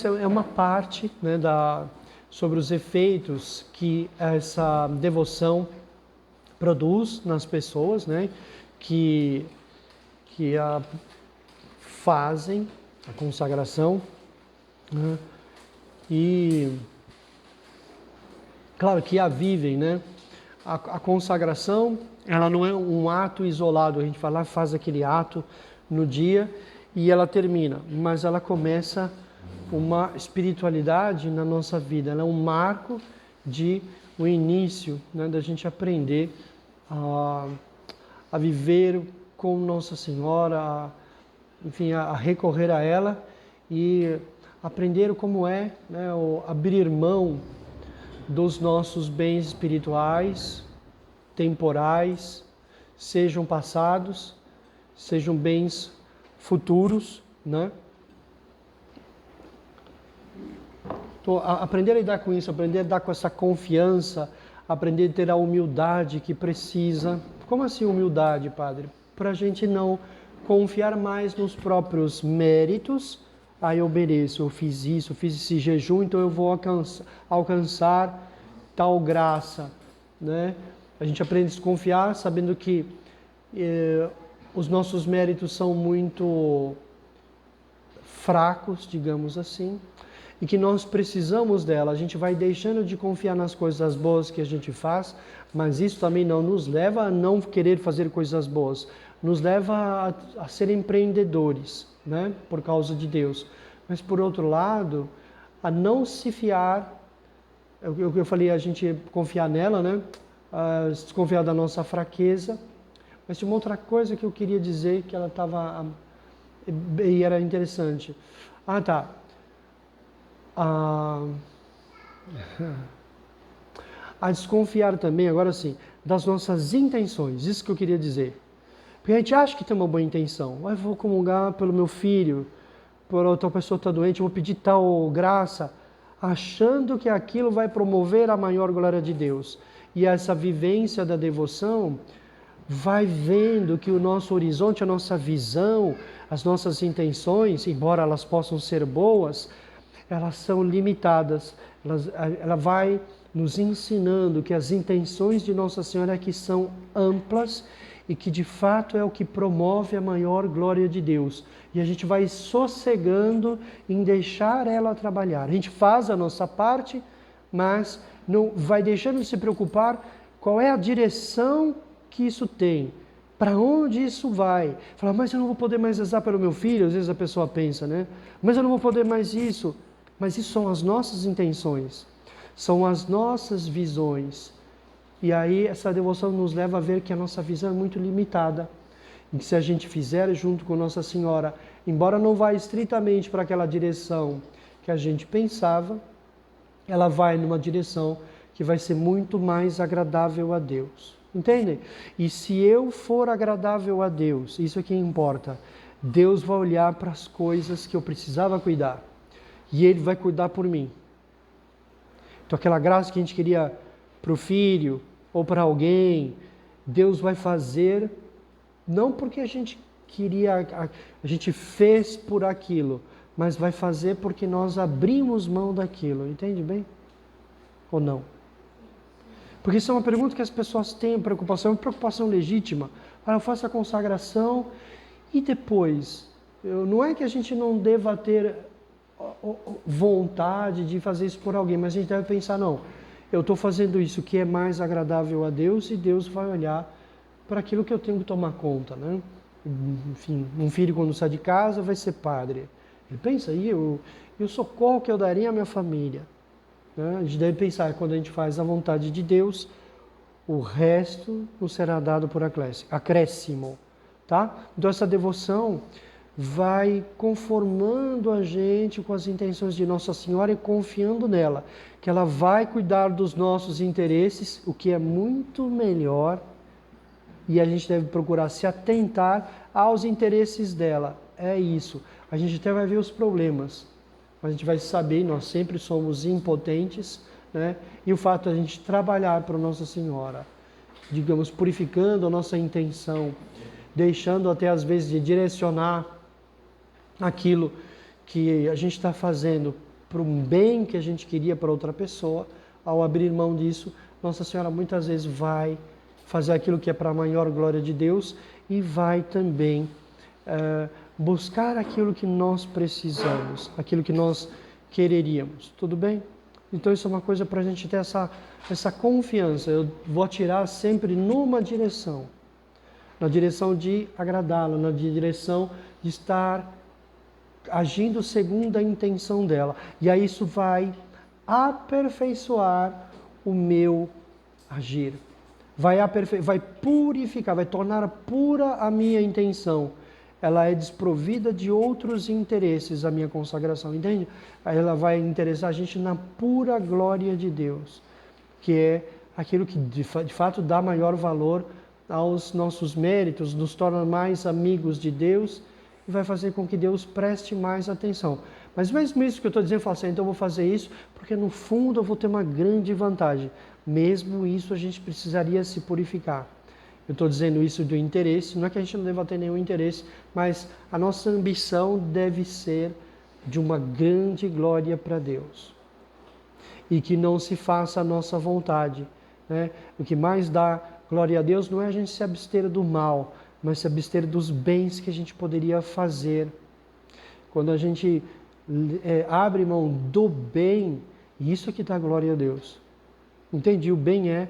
essa é uma parte, né, sobre os efeitos que essa devoção produz nas pessoas, né, que a fazem a consagração, né, e claro que a vivem, né? A consagração, ela não é um ato isolado, a gente vai lá, faz aquele ato no dia e ela termina, mas ela começa uma espiritualidade na nossa vida, ela é um marco de o início, né, da gente aprender a viver com Nossa Senhora, enfim, a recorrer a ela e aprender como é, né, abrir mão dos nossos bens espirituais, temporais, sejam passados, sejam bens futuros, né? Então, aprender a lidar com isso, aprender a lidar com essa confiança, aprender a ter a humildade que precisa. Como assim humildade, Padre? Para a gente não confiar mais nos próprios méritos. Ah, eu mereço, eu fiz isso, eu fiz esse jejum, então eu vou alcançar tal graça, né? A gente aprende a desconfiar sabendo que os nossos méritos são muito fracos, digamos assim, e que nós precisamos dela. A gente vai deixando de confiar nas coisas boas que a gente faz, mas isso também não nos leva a não querer fazer coisas boas, nos leva a ser empreendedores, né, por causa de Deus. Mas por outro lado, a não se fiar, eu falei, a gente confiar nela, né, desconfiar da nossa fraqueza. Mas tinha uma outra coisa que eu queria dizer, que ela estava, e era interessante. Ah, tá. A desconfiar também, agora sim, das nossas intenções, isso que eu queria dizer. Porque a gente acha que tem uma boa intenção. Eu vou comungar pelo meu filho, por outra pessoa está doente, eu vou pedir tal graça, achando que aquilo vai promover a maior glória de Deus. E essa vivência da devoção vai vendo que o nosso horizonte, a nossa visão, as nossas intenções, embora elas possam ser boas, elas são limitadas. Ela vai nos ensinando que as intenções de Nossa Senhora que são amplas e que de fato é o que promove a maior glória de Deus. E a gente vai sossegando em deixar ela trabalhar. A gente faz a nossa parte, mas não vai deixando de se preocupar qual é a direção que isso tem, para onde isso vai. Fala, mas eu não vou poder mais rezar pelo meu filho, às vezes a pessoa pensa, né? Mas eu não vou poder mais isso. Mas isso são as nossas intenções, são as nossas visões. E aí essa devoção nos leva a ver que a nossa visão é muito limitada. E que se a gente fizer junto com Nossa Senhora, embora não vá estritamente para aquela direção que a gente pensava, ela vai numa direção que vai ser muito mais agradável a Deus. Entendem? E se eu for agradável a Deus, isso é que importa. Deus vai olhar para as coisas que eu precisava cuidar. E Ele vai cuidar por mim. Então aquela graça que a gente queria para o filho ou para alguém, Deus vai fazer, não porque a gente queria, a gente fez por aquilo, mas vai fazer porque nós abrimos mão daquilo. Entende bem? Ou não? Porque isso é uma pergunta que as pessoas têm preocupação, é uma preocupação legítima. Eu faço a consagração e depois? Não é que a gente não deva ter vontade de fazer isso por alguém, mas a gente deve pensar, não, eu estou fazendo isso que é mais agradável a Deus e Deus vai olhar para aquilo que eu tenho que tomar conta, né? Enfim, um filho quando sai de casa vai ser padre. Ele pensa, e o socorro que eu daria à minha família? A gente deve pensar, quando a gente faz a vontade de Deus, o resto nos será dado por acréscimo, tá? Então essa devoção vai conformando a gente com as intenções de Nossa Senhora e confiando nela, que ela vai cuidar dos nossos interesses, o que é muito melhor, e a gente deve procurar se atentar aos interesses dela. É isso. A gente até vai ver os problemas, mas a gente vai saber, nós sempre somos impotentes, né? E o fato de a gente trabalhar para Nossa Senhora, digamos, purificando a nossa intenção, deixando até às vezes de direcionar aquilo que a gente está fazendo para um bem que a gente queria para outra pessoa, ao abrir mão disso, Nossa Senhora muitas vezes vai fazer aquilo que é para a maior glória de Deus e vai também buscar aquilo que nós precisamos, aquilo que nós quereríamos. Tudo bem? Então isso é uma coisa para a gente ter essa confiança. Eu vou atirar sempre numa direção. Na direção de agradá-la, na direção de estar agindo segundo a intenção dela. E aí isso vai aperfeiçoar o meu agir. Vai purificar, vai tornar pura a minha intenção. Ela é desprovida de outros interesses, a minha consagração, entende? Aí ela vai interessar a gente na pura glória de Deus, que é aquilo que de fato dá maior valor aos nossos méritos, nos torna mais amigos de Deus e vai fazer com que Deus preste mais atenção. Mas mesmo isso que eu estou dizendo, eu falo assim, então eu vou fazer isso porque no fundo eu vou ter uma grande vantagem. Mesmo isso a gente precisaria se purificar. Eu estou dizendo isso do interesse, não é que a gente não deva ter nenhum interesse, mas a nossa ambição deve ser de uma grande glória para Deus. E que não se faça a nossa vontade. Né? O que mais dá glória a Deus não é a gente se abster do mal, mas se abster dos bens que a gente poderia fazer. Quando a gente abre mão do bem, isso que dá glória a Deus. Entendi? O bem é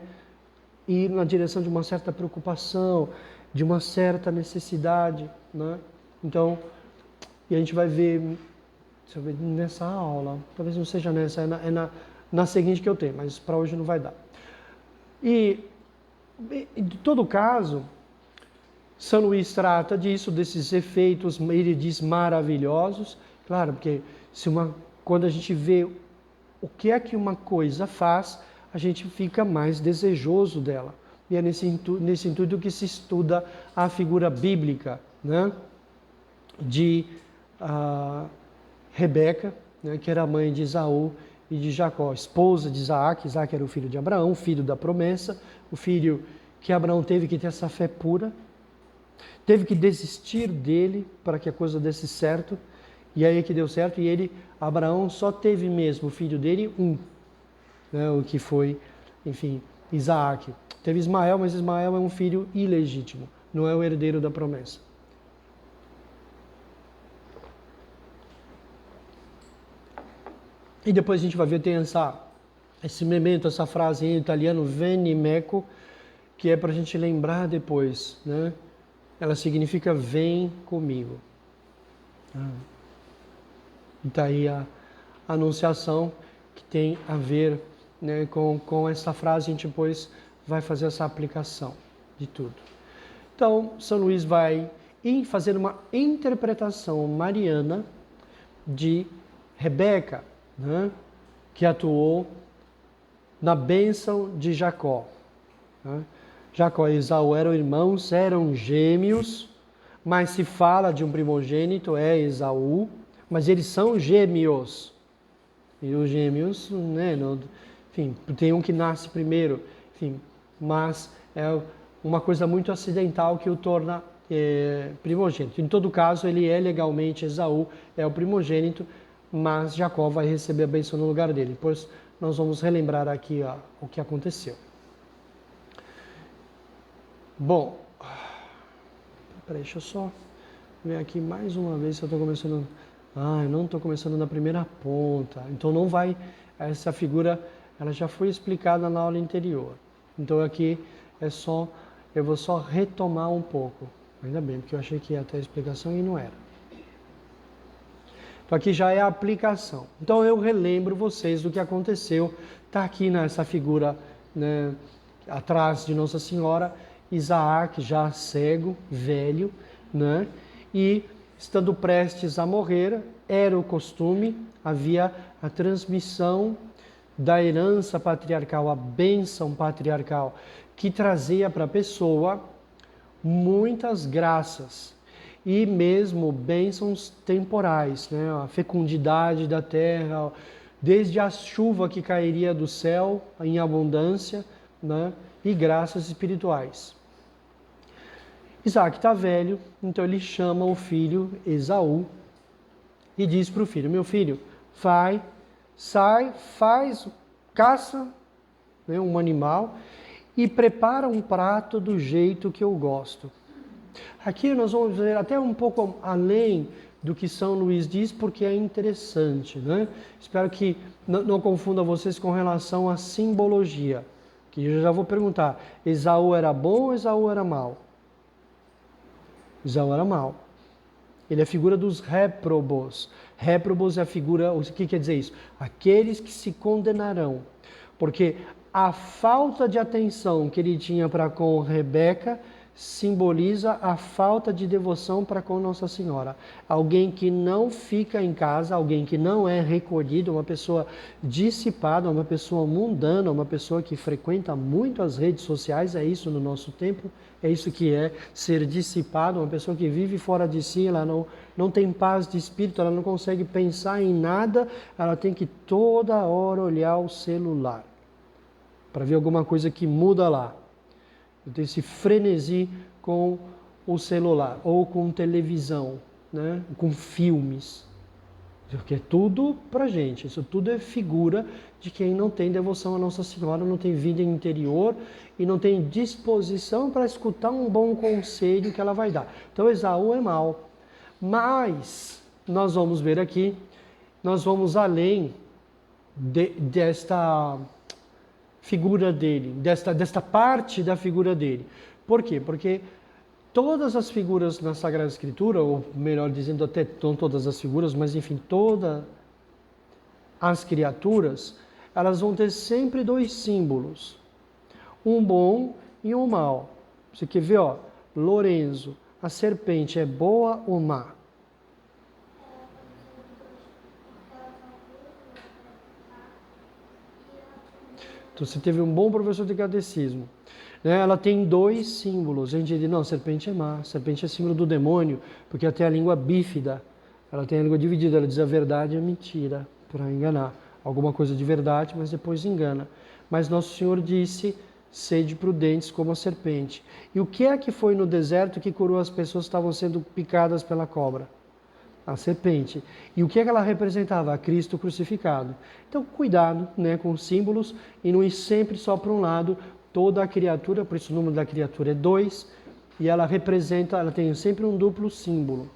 ir na direção de uma certa preocupação, de uma certa necessidade, né? Então, e a gente vai ver, deixa eu ver, nessa aula, talvez não seja nessa, na seguinte que eu tenho, mas para hoje não vai dar. E, de todo caso, São Luís trata disso, desses efeitos, ele diz maravilhosos, claro, porque quando a gente vê o que é que uma coisa faz, a gente fica mais desejoso dela. E é nesse intuito que se estuda a figura bíblica, né, de Rebeca, né, que era mãe de Esaú e de Jacó, esposa de Isaac. Isaac era o filho de Abraão, filho da promessa, o filho que Abraão teve que ter essa fé pura, teve que desistir dele para que a coisa desse certo, e aí que deu certo, e Abraão só teve mesmo o filho dele, né, o que foi, enfim, Isaac. Teve Ismael, mas Ismael é um filho ilegítimo, não é o herdeiro da promessa. E depois a gente vai ver, tem esse memento, essa frase em italiano, veni meco, que é para a gente lembrar depois, né? Ela significa vem comigo. E está aí a anunciação que tem a ver, né, com essa frase. A gente depois vai fazer essa aplicação de tudo. Então, São Luís vai fazer uma interpretação mariana de Rebeca, né, que atuou na bênção de Jacó. Né? Jacó e Esaú eram irmãos, eram gêmeos, mas se fala de um primogênito, é Esaú, mas eles são gêmeos. E os gêmeos, né, enfim, tem um que nasce primeiro, enfim, mas é uma coisa muito acidental que o torna primogênito. Em todo caso, ele é legalmente Esaú, é o primogênito, mas Jacó vai receber a bênção no lugar dele. Depois nós vamos relembrar aqui o que aconteceu. Bom, peraí, deixa eu só ver aqui mais uma vez se eu estou começando. Eu não estou começando na primeira ponta. Então não vai. Essa figura, ela já foi explicada na aula anterior. Então aqui eu vou só retomar um pouco. Ainda bem, porque eu achei que ia ter a explicação e não era. Então aqui já é a aplicação. Então eu relembro vocês do que aconteceu. Está aqui nessa figura, né, atrás de Nossa Senhora, Isaac já cego, velho, né? E estando prestes a morrer, era o costume, havia a transmissão da herança patriarcal, a bênção patriarcal, que trazia para a pessoa muitas graças e mesmo bênçãos temporais, né? A fecundidade da terra, desde a chuva que cairia do céu em abundância, né? E graças espirituais. Isaac está velho, então ele chama o filho Esaú e diz para o filho: meu filho, vai, sai, caça, né, um animal e prepara um prato do jeito que eu gosto. Aqui nós vamos ver até um pouco além do que São Luís diz, porque é interessante, né? Espero que não confunda vocês com relação à simbologia, que eu já vou perguntar, Esaú era bom ou Esaú era mau? Esaú era mau. Ele é a figura dos réprobos. Réprobos é a figura, o que quer dizer isso? Aqueles que se condenarão. Porque a falta de atenção que ele tinha para com Rebeca simboliza a falta de devoção para com Nossa Senhora. Alguém que não fica em casa, alguém que não é recolhido, uma pessoa dissipada, uma pessoa mundana, uma pessoa que frequenta muito as redes sociais, é isso no nosso tempo, é isso que é ser dissipado, uma pessoa que vive fora de si, ela não tem paz de espírito, ela não consegue pensar em nada, ela tem que toda hora olhar o celular para ver alguma coisa que muda lá. Eu tenho esse frenesi com o celular ou com televisão, né? Com filmes. Porque é tudo pra gente, isso tudo é figura de quem não tem devoção a Nossa Senhora, não tem vida interior e não tem disposição para escutar um bom conselho que ela vai dar. Então Esaú é mau. Mas nós vamos ver aqui, nós vamos além desta figura dele, desta parte da figura dele. Por quê? Porque todas as figuras na Sagrada Escritura, ou melhor dizendo, até não todas as figuras, mas enfim, todas as criaturas, elas vão ter sempre dois símbolos, um bom e um mau. Você quer ver, ó, Lorenzo, a serpente é boa ou má? Então, você teve um bom professor de catecismo. Ela tem dois símbolos. A gente diz, não, serpente é má. Serpente é símbolo do demônio, porque ela tem a língua bífida. Ela tem a língua dividida. Ela diz a verdade e a mentira, para enganar. Alguma coisa de verdade, mas depois engana. Mas Nosso Senhor disse, sede prudentes como a serpente. E o que é que foi no deserto que curou as pessoas que estavam sendo picadas pela cobra? A serpente. E o que é que ela representava? A Cristo crucificado. Então, cuidado, né, com os símbolos e não ir sempre só para um lado. Toda a criatura, por isso o número da criatura é 2, e ela tem sempre um duplo símbolo.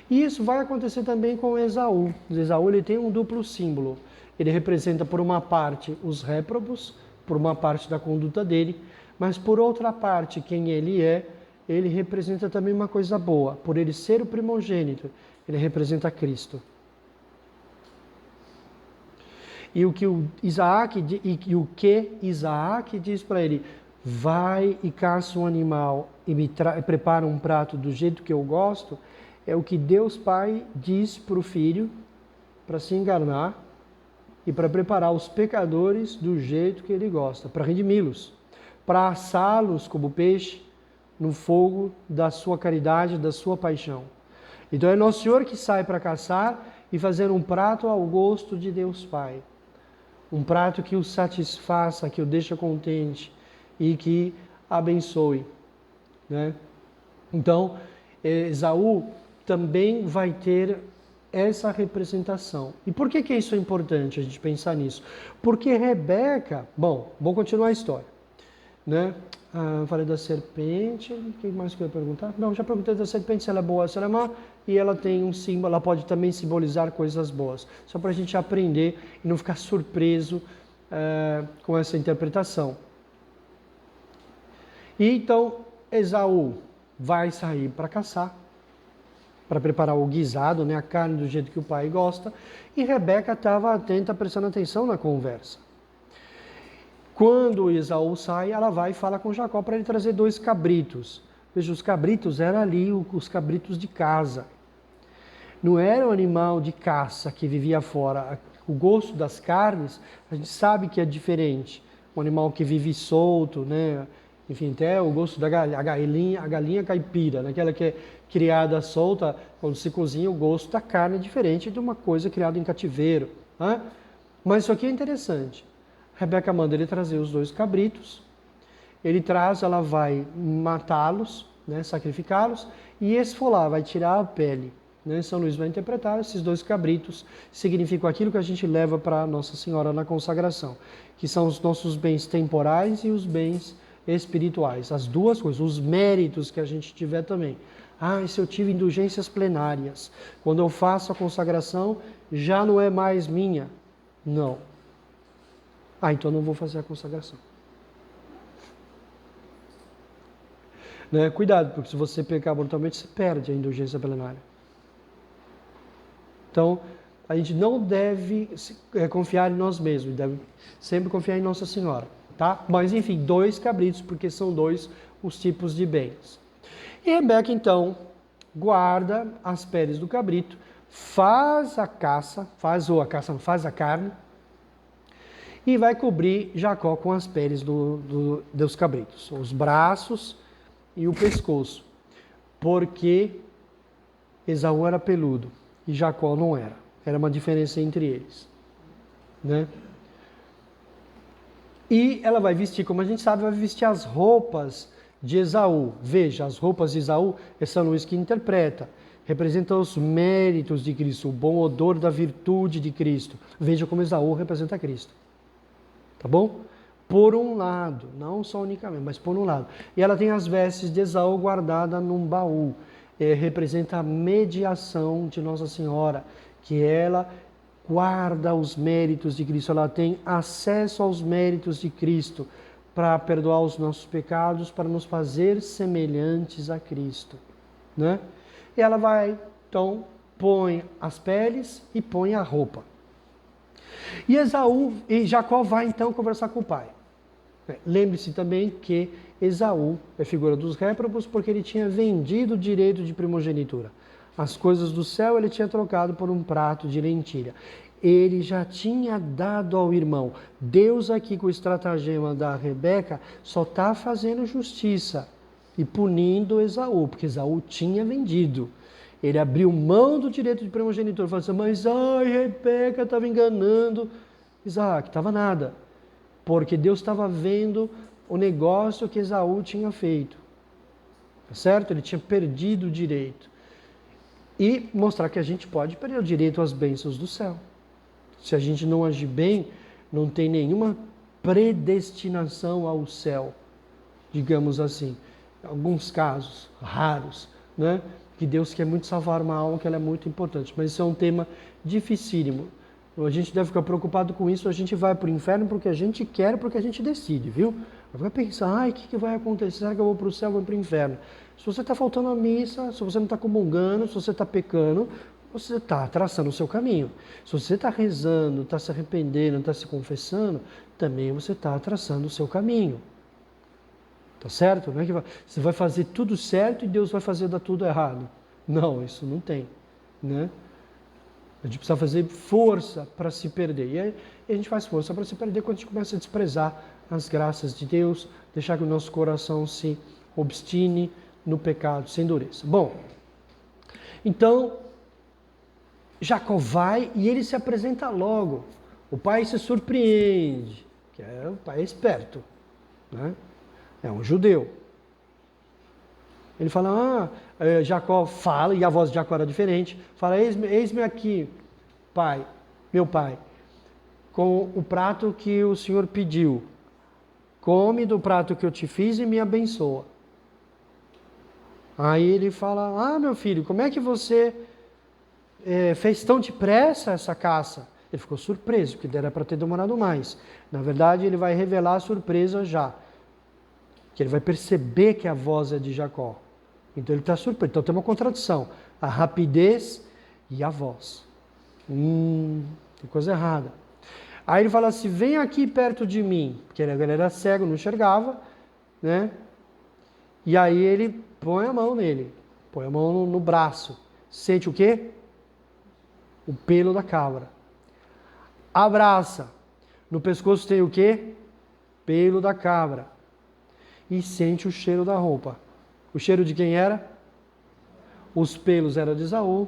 E isso vai acontecer também com Esaú. Esaú ele tem um duplo símbolo. Ele representa por uma parte os réprobos, por uma parte da conduta dele, mas por outra parte, quem ele representa também uma coisa boa. Por ele ser o primogênito, ele representa Cristo. E o que Isaac diz para ele, vai e caça um animal e prepara um prato do jeito que eu gosto, é o que Deus Pai diz para o filho, para se enganar e para preparar os pecadores do jeito que ele gosta, para redimi-los, para assá-los como peixe no fogo da sua caridade, da sua paixão. Então é Nosso Senhor que sai para caçar e fazer um prato ao gosto de Deus Pai. Um prato que o satisfaça, que o deixa contente e que abençoe, né? Então, Esaú também vai ter essa representação. E por que isso é importante a gente pensar nisso? Porque Rebeca, bom, vou continuar a história, né? Falei da serpente, o que mais que eu ia perguntar? Não, já perguntei da serpente se ela é boa, se ela é má, e ela tem um símbolo, ela pode também simbolizar coisas boas, só para a gente aprender e não ficar surpreso com essa interpretação. E então, Esaú vai sair para caçar, para preparar o guisado, né, a carne do jeito que o pai gosta, e Rebeca estava atenta, prestando atenção na conversa. Quando Esaú sai, ela vai e fala com Jacó para ele trazer 2 cabritos. Veja, os cabritos eram ali os cabritos de casa. Não era um animal de caça que vivia fora. O gosto das carnes, a gente sabe que é diferente. Um animal que vive solto, né? Enfim, até o gosto da galinha caipira, né? Aquela que é criada solta, quando se cozinha, o gosto da carne é diferente de uma coisa criada em cativeiro, né? Mas isso aqui é interessante. Rebeca manda ele trazer os 2 cabritos, ele traz, ela vai matá-los, né, sacrificá-los, e esfolar, vai tirar a pele. né? São Luís vai interpretar, esses 2 cabritos significam aquilo que a gente leva para Nossa Senhora na consagração, que são os nossos bens temporais e os bens espirituais, as 2 coisas, os méritos que a gente tiver também. Ah, se eu tive indulgências plenárias, quando eu faço a consagração, já não é mais minha. Não. Ah, então não vou fazer a consagração. Né? Cuidado, porque se você pecar brutalmente, você perde a indulgência plenária. Então, a gente não deve confiar em nós mesmos, deve sempre confiar em Nossa Senhora. Tá? Mas, enfim, 2 cabritos, porque são 2 os tipos de bens. E Rebeca, então, guarda as peles do cabrito, faz a faz a carne, e vai cobrir Jacó com as peles dos cabritos, os braços e o pescoço, porque Esaú era peludo e Jacó não era. Era uma diferença entre eles, né? E ela vai vestir, como a gente sabe, vai vestir as roupas de Esaú. Veja, as roupas de Esaú, é São Luís que interpreta, representam os méritos de Cristo, o bom odor da virtude de Cristo. Veja como Esaú representa Cristo. Tá bom? Por um lado, não só unicamente, mas por um lado. E ela tem as vestes de Esaú guardadas num baú. Representa a mediação de Nossa Senhora, que ela guarda os méritos de Cristo. Ela tem acesso aos méritos de Cristo para perdoar os nossos pecados, para nos fazer semelhantes a Cristo, né? E ela vai, então, põe as peles e põe a roupa. E Jacó vai então conversar com o pai. Lembre-se também que Esaú é figura dos réprobos porque ele tinha vendido o direito de primogenitura. As coisas do céu ele tinha trocado por um prato de lentilha. Ele já tinha dado ao irmão. Deus aqui com o estratagema da Rebeca só está fazendo justiça e punindo Esaú, porque Esaú tinha vendido. Ele abriu mão do direito de primogenitura, falou assim, mas Rebeca estava enganando Isaac, estava nada. Porque Deus estava vendo o negócio que Esaú tinha feito. Tá certo? Ele tinha perdido o direito. E mostrar que a gente pode perder o direito às bênçãos do céu. Se a gente não agir bem, não tem nenhuma predestinação ao céu, digamos assim. Alguns casos raros, né? Que Deus quer muito salvar uma alma, que ela é muito importante. Mas isso é um tema dificílimo. A gente deve ficar preocupado com isso, a gente vai para o inferno porque a gente quer, porque a gente decide, viu? Vai pensar, o que vai acontecer? Será que eu vou para o céu ou vou para o inferno? Se você está faltando a missa, se você não está comungando, se você está pecando, você está traçando o seu caminho. Se você está rezando, está se arrependendo, está se confessando, também você está traçando o seu caminho. Tá certo? Não é que você vai fazer tudo certo e Deus vai fazer dar tudo errado. Não, isso não tem, né? A gente precisa fazer força para se perder. E aí a gente faz força para se perder quando a gente começa a desprezar as graças de Deus, deixar que o nosso coração se obstine no pecado, se endureça. Bom, então, Jacó vai e ele se apresenta logo. O pai se surpreende, que o pai é esperto, né? É um judeu. Ele fala, Jacó fala, e a voz de Jacó era diferente, fala, eis-me aqui, pai, meu pai, com o prato que o Senhor pediu. Come do prato que eu te fiz e me abençoa. Aí ele fala, meu filho, como é que você fez tão depressa essa caça? Ele ficou surpreso, porque era para ter demorado mais. Na verdade, ele vai revelar a surpresa já. Que ele vai perceber que a voz é de Jacó. Então ele está surpreso. Então tem uma contradição. A rapidez e a voz. Tem coisa errada. Aí ele fala assim, vem aqui perto de mim. Porque ele era cego, não enxergava, né? E aí ele põe a mão nele. Põe a mão no braço. Sente o quê? O pelo da cabra. Abraça. No pescoço tem o quê? Pelo da cabra. E sente o cheiro da roupa. O cheiro de quem era? Os pelos eram de Esaú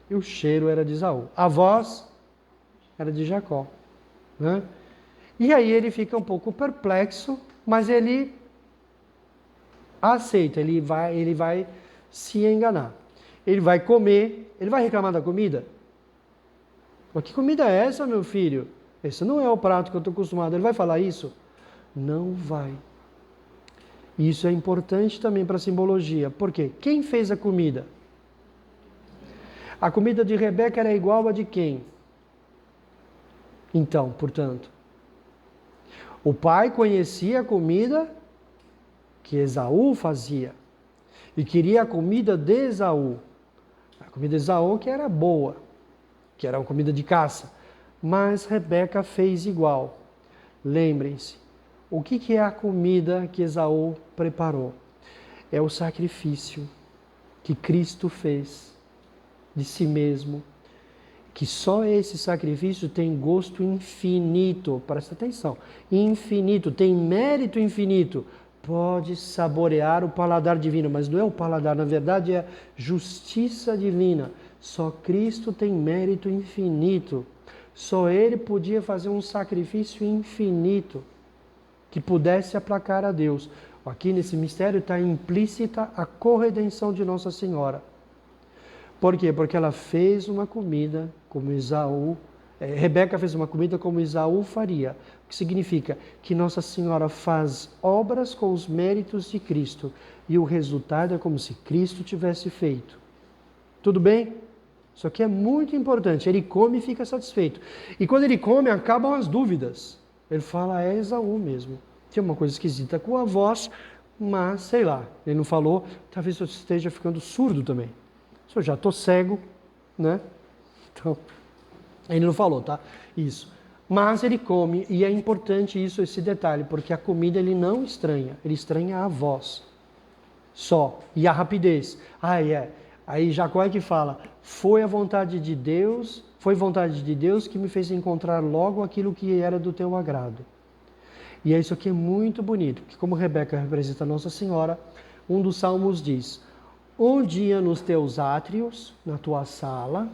e o cheiro era de Esaú. A voz era de Jacó, né? E aí ele fica um pouco perplexo, mas ele aceita, ele vai se enganar. Ele vai comer, ele vai reclamar da comida? Mas que comida é essa, meu filho? Esse não é o prato que eu estou acostumado. Ele vai falar isso? Não vai. Isso é importante também para a simbologia. Por quê? Quem fez a comida? A comida de Rebeca era igual a de quem? Então, portanto, o pai conhecia a comida que Esaú fazia e queria a comida de Esaú. A comida de Esaú que era boa, que era uma comida de caça, mas Rebeca fez igual. Lembrem-se, o que é a comida que Esaú preparou? É o sacrifício que Cristo fez de si mesmo, que só esse sacrifício tem gosto infinito, presta atenção, infinito, tem mérito infinito, pode saborear o paladar divino, mas não é o paladar, na verdade é justiça divina. Só Cristo tem mérito infinito, só Ele podia fazer um sacrifício infinito, que pudesse aplacar a Deus. Aqui nesse mistério está implícita a corredenção de Nossa Senhora. Por quê? Porque ela fez uma comida como Esaú, Rebeca fez uma comida como Esaú faria. O que significa que Nossa Senhora faz obras com os méritos de Cristo e o resultado é como se Cristo tivesse feito. Tudo bem? Isso aqui é muito importante. Ele come e fica satisfeito. E quando ele come, acabam as dúvidas. Ele fala, é Esaú mesmo. Tem uma coisa esquisita com a voz, mas sei lá. Ele não falou, talvez eu esteja ficando surdo também. Se eu já estou cego, né? Então, ele não falou, tá? Isso. Mas ele come, e é importante isso, esse detalhe, porque a comida ele não estranha, ele estranha a voz. Só. E a rapidez. Aí Jacó é que fala, foi vontade de Deus que me fez encontrar logo aquilo que era do teu agrado. E isso aqui é muito bonito, porque como Rebeca representa Nossa Senhora, um dos salmos diz, um dia nos teus átrios, na tua sala,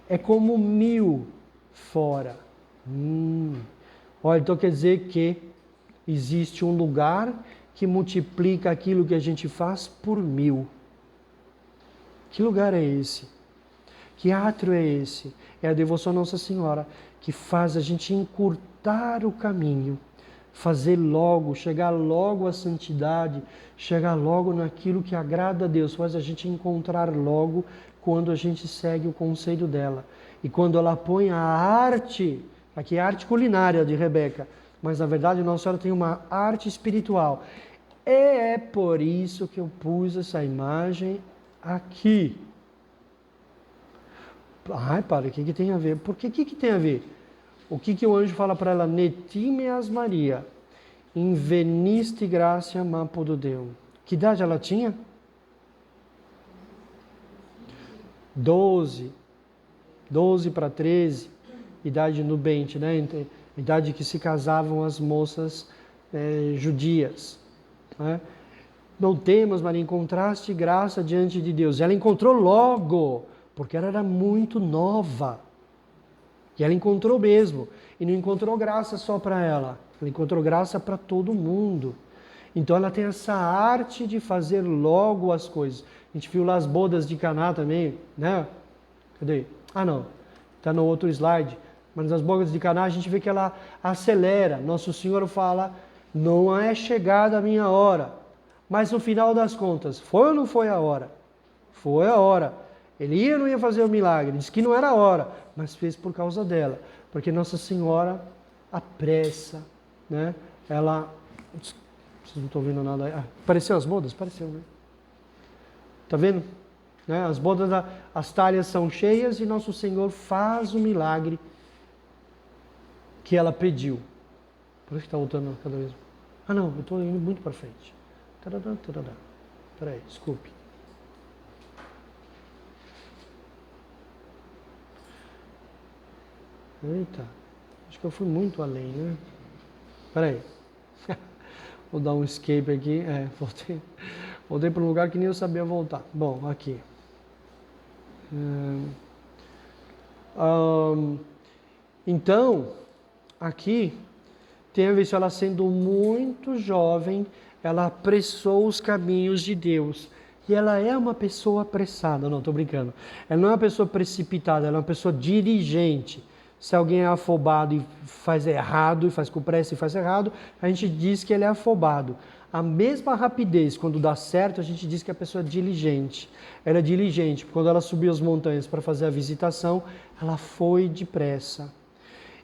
é como 1000 fora. Olha, então quer dizer que existe um lugar que multiplica aquilo que a gente faz por 1000. Que lugar é esse? Que átrio é esse? É a devoção à Nossa Senhora, que faz a gente encurtar o caminho, fazer logo, chegar logo à santidade, chegar logo naquilo que agrada a Deus, faz a gente encontrar logo quando a gente segue o conselho dela. E quando ela põe a arte, aqui é a arte culinária de Rebeca, mas na verdade Nossa Senhora tem uma arte espiritual. É por isso que eu pus essa imagem aqui. Ai, para, o que tem a ver? Por que tem a ver? O que o anjo fala para ela? Netimeas Maria, inveniste gracia mapo Deus. Que idade ela tinha? 12 para 13, idade nubente, né? Idade que se casavam as moças judias. Né? Não temas, Maria, encontraste graça diante de Deus. Ela encontrou logo, porque ela era muito nova. E ela encontrou mesmo. E não encontrou graça só para ela. Ela encontrou graça para todo mundo. Então ela tem essa arte de fazer logo as coisas. A gente viu lá as bodas de Caná também, né? Cadê? Ah, não. Está no outro slide. Mas nas bodas de Caná a gente vê que ela acelera. Nosso Senhor fala, não é chegada a minha hora. Mas no final das contas, foi ou não foi a hora? Foi a hora. Ele ia ou não ia fazer o milagre? Disse que não era a hora, mas fez por causa dela. Porque Nossa Senhora apressa, né? Ela... Vocês não estão vendo nada aí? Apareceu as bodas? Apareceu, né? Tá vendo? Né? As bodas, as talhas são cheias e Nosso Senhor faz o milagre que ela pediu. Por isso que está voltando cada vez. Ah, não, eu estou indo muito para frente. Peraí, desculpe. Eita, acho que eu fui muito além, né? Peraí. Vou dar um escape aqui. Voltei para um lugar que nem eu sabia voltar. Bom, aqui. Então, aqui, tem a ver se ela sendo muito jovem, ela apressou os caminhos de Deus. E ela é uma pessoa apressada, não, estou brincando. Ela não é uma pessoa precipitada, ela é uma pessoa diligente. Se alguém é afobado e faz errado, e faz com pressa e faz errado, a gente diz que ele é afobado. A mesma rapidez, quando dá certo, a gente diz que a pessoa é diligente. Ela é diligente, quando ela subiu as montanhas para fazer a visitação, ela foi depressa.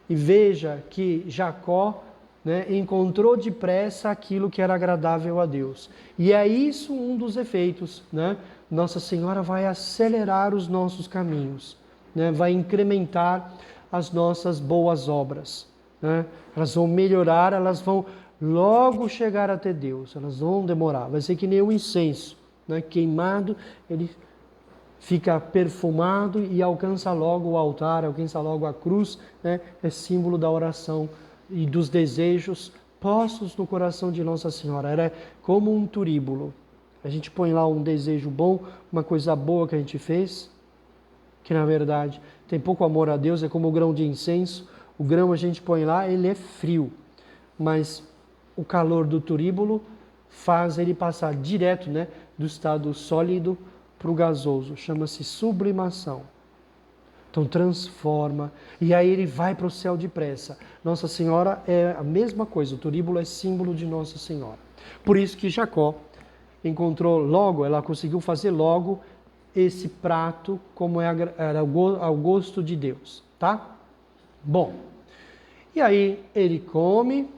E veja que Jacó, né, encontrou depressa aquilo que era agradável a Deus. E é isso um dos efeitos, né? Nossa Senhora vai acelerar os nossos caminhos, né? Vai incrementar as nossas boas obras, né? Elas vão melhorar, elas vão logo chegar até Deus, elas vão demorar. Vai ser que nem o incenso, né? Queimado, ele fica perfumado e alcança logo o altar, alcança logo a cruz, né? É símbolo da oração e dos desejos postos no coração de Nossa Senhora. Era como um turíbulo. A gente põe lá um desejo bom, uma coisa boa que a gente fez, que na verdade tem pouco amor a Deus, é como o grão de incenso. O grão a gente põe lá, ele é frio, mas o calor do turíbulo faz ele passar direto, né, do estado sólido para o gasoso. Chama-se sublimação. Então transforma, e aí ele vai para o céu depressa. Nossa Senhora é a mesma coisa, o turíbulo é símbolo de Nossa Senhora. Por isso que Jacó encontrou logo, ela conseguiu fazer logo esse prato como era ao gosto de Deus, tá? Bom, e aí ele come,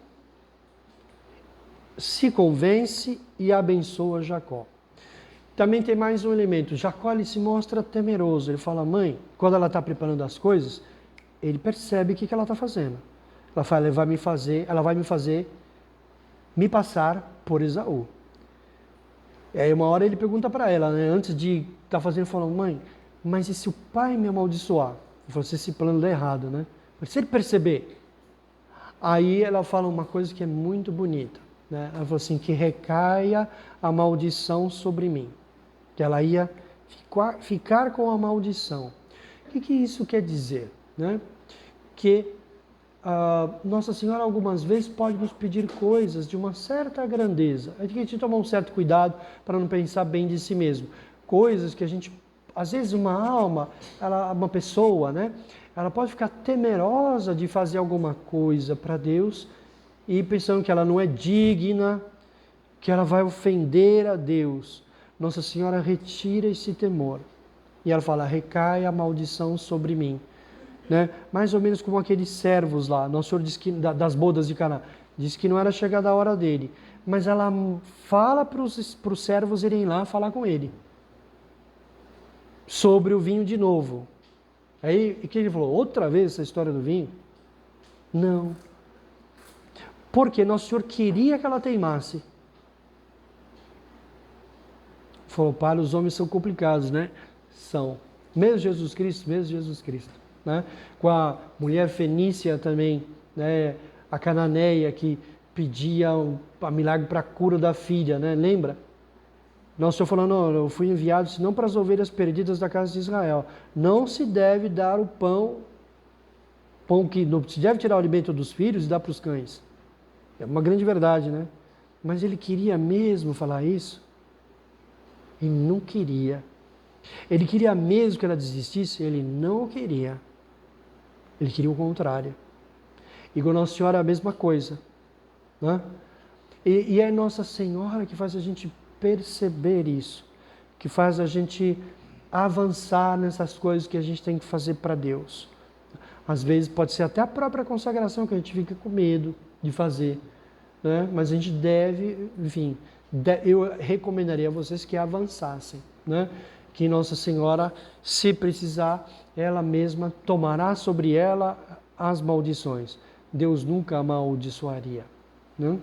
se convence e abençoa Jacó. Também tem mais um elemento. Jacó ele se mostra temeroso. Ele fala, mãe, quando ela está preparando as coisas, ele percebe o que ela está fazendo. Ela fala, ela vai me fazer me passar por Esaú. E aí uma hora ele pergunta para ela, né, antes de estar fazendo, falando, mãe, mas e se o pai me amaldiçoar? Eu falei, se esse plano der errado, né? Se ele perceber. Aí ela fala uma coisa que é muito bonita, né? Ela falou assim, que recaia a maldição sobre mim. Que ela ia ficar com a maldição. O que isso quer dizer? Né? Que Nossa Senhora algumas vezes pode nos pedir coisas de uma certa grandeza. A gente toma um certo cuidado para não pensar bem de si mesmo. Coisas que a gente, às vezes uma alma, uma pessoa, né? Ela pode ficar temerosa de fazer alguma coisa para Deus e pensando que ela não é digna, que ela vai ofender a Deus. Nossa Senhora retira esse temor. E ela fala, recai a maldição sobre mim. Né? Mais ou menos como aqueles servos lá. Nosso Senhor diz que, das bodas de Caná. Diz que não era chegada a hora dele. Mas ela fala para os servos irem lá falar com ele. Sobre o vinho de novo. Aí, o que ele falou? Outra vez essa história do vinho? Não. Porque Nosso Senhor queria que ela teimasse. Falou, para os homens são complicados, né? São. Mesmo Jesus Cristo. Né? Com a mulher fenícia também, né? A cananeia que pedia a milagre para a cura da filha, né? Lembra? Nosso Senhor falou, não, eu fui enviado senão para as ovelhas perdidas da casa de Israel. Não se deve dar o pão que não se deve tirar o alimento dos filhos e dar para os cães. É uma grande verdade, né? Mas ele queria mesmo falar isso? Ele não queria. Ele queria mesmo que ela desistisse? Ele não queria. Ele queria o contrário. E com Nossa Senhora é a mesma coisa. Né? E é Nossa Senhora que faz a gente perceber isso. Que faz a gente avançar nessas coisas que a gente tem que fazer para Deus. Às vezes pode ser até a própria consagração que a gente fica com medo de fazer. Né? Mas a gente deve, enfim... Eu recomendaria a vocês que avançassem, né? Que Nossa Senhora, se precisar, ela mesma tomará sobre ela as maldições. Deus nunca amaldiçoaria, né?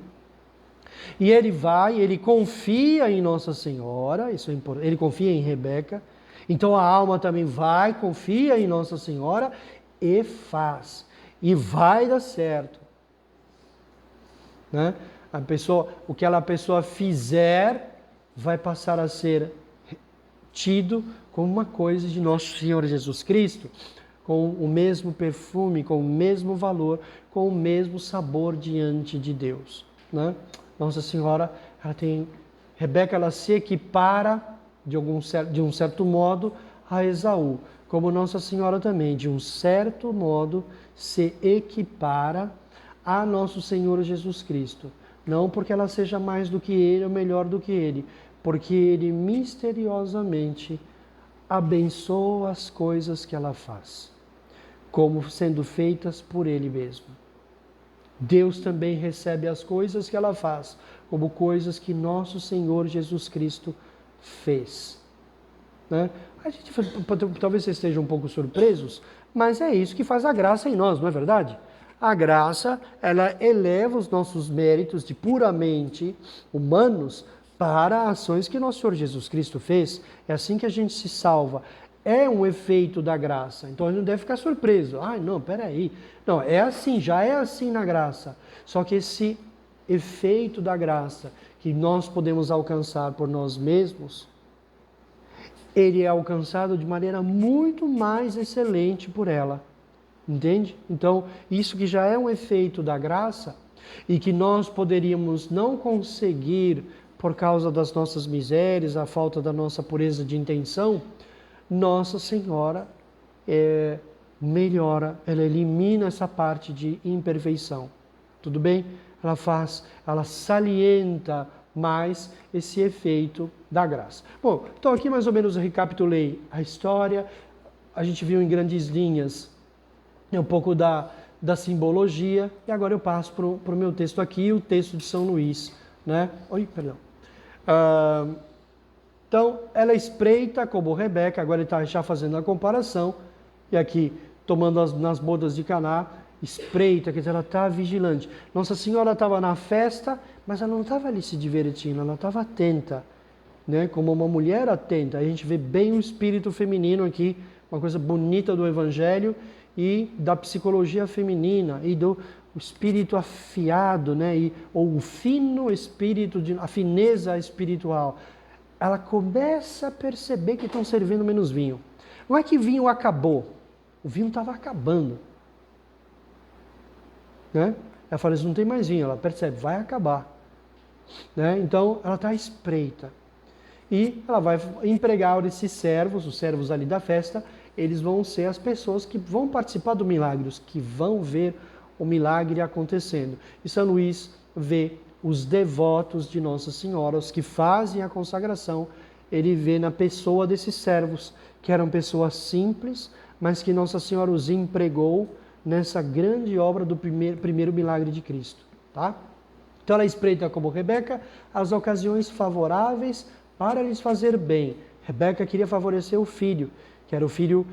E ele confia em Nossa Senhora, isso é importante, ele confia em Rebeca, então a alma também confia em Nossa Senhora e faz, e vai dar certo, né? O que a pessoa fizer vai passar a ser tido como uma coisa de Nosso Senhor Jesus Cristo, com o mesmo perfume, com o mesmo valor, com o mesmo sabor diante de Deus. Né? Nossa Senhora, Rebeca, ela se equipara de um certo modo, a Esaú. Como Nossa Senhora também, de um certo modo, se equipara a nosso Senhor Jesus Cristo. Não porque ela seja mais do que Ele ou melhor do que Ele, porque Ele misteriosamente abençoa as coisas que ela faz, como sendo feitas por Ele mesmo. Deus também recebe as coisas que ela faz, como coisas que nosso Senhor Jesus Cristo fez. Né? A gente, talvez vocês estejam um pouco surpresos, mas é isso que faz a graça em nós, não é verdade? A graça, ela eleva os nossos méritos de puramente humanos para ações que nosso Senhor Jesus Cristo fez. É assim que a gente se salva. É um efeito da graça. Então a gente não deve ficar surpreso. Não, peraí. Não, é assim, já é assim na graça. Só que esse efeito da graça que nós podemos alcançar por nós mesmos, ele é alcançado de maneira muito mais excelente por ela. Entende? Então, isso que já é um efeito da graça e que nós poderíamos não conseguir por causa das nossas misérias, a falta da nossa pureza de intenção, Nossa Senhora melhora, ela elimina essa parte de imperfeição. Tudo bem? Ela salienta mais esse efeito da graça. Bom, então aqui mais ou menos eu recapitulei a história, a gente viu em grandes linhas um pouco da simbologia, e agora eu passo para o meu texto aqui, o texto de São Luís. Né? Então, ela espreita como Rebeca, agora ele está já fazendo a comparação, e aqui, tomando nas bodas de Caná, espreita, quer dizer, ela está vigilante. Nossa Senhora estava na festa, mas ela não estava ali se divertindo, ela estava atenta, né? Como uma mulher atenta. A gente vê bem o espírito feminino aqui, uma coisa bonita do Evangelho e da psicologia feminina e do espírito afiado, né? Ou o fino espírito, a fineza espiritual. Ela começa a perceber que estão servindo menos vinho. Não é que vinho acabou, o vinho estava acabando. Né? Ela fala, não tem mais vinho, ela percebe, vai acabar. Né? Então, ela está à espreita. E ela vai empregar esses servos, os servos ali da festa, eles vão ser as pessoas que vão participar do milagre, os que vão ver o milagre acontecendo. E São Luís vê os devotos de Nossa Senhora, os que fazem a consagração, ele vê na pessoa desses servos, que eram pessoas simples, mas que Nossa Senhora os empregou nessa grande obra do primeiro milagre de Cristo. Tá? Então ela espreita como Rebeca as ocasiões favoráveis para lhes fazer bem. Rebeca queria favorecer o filho, que era o filho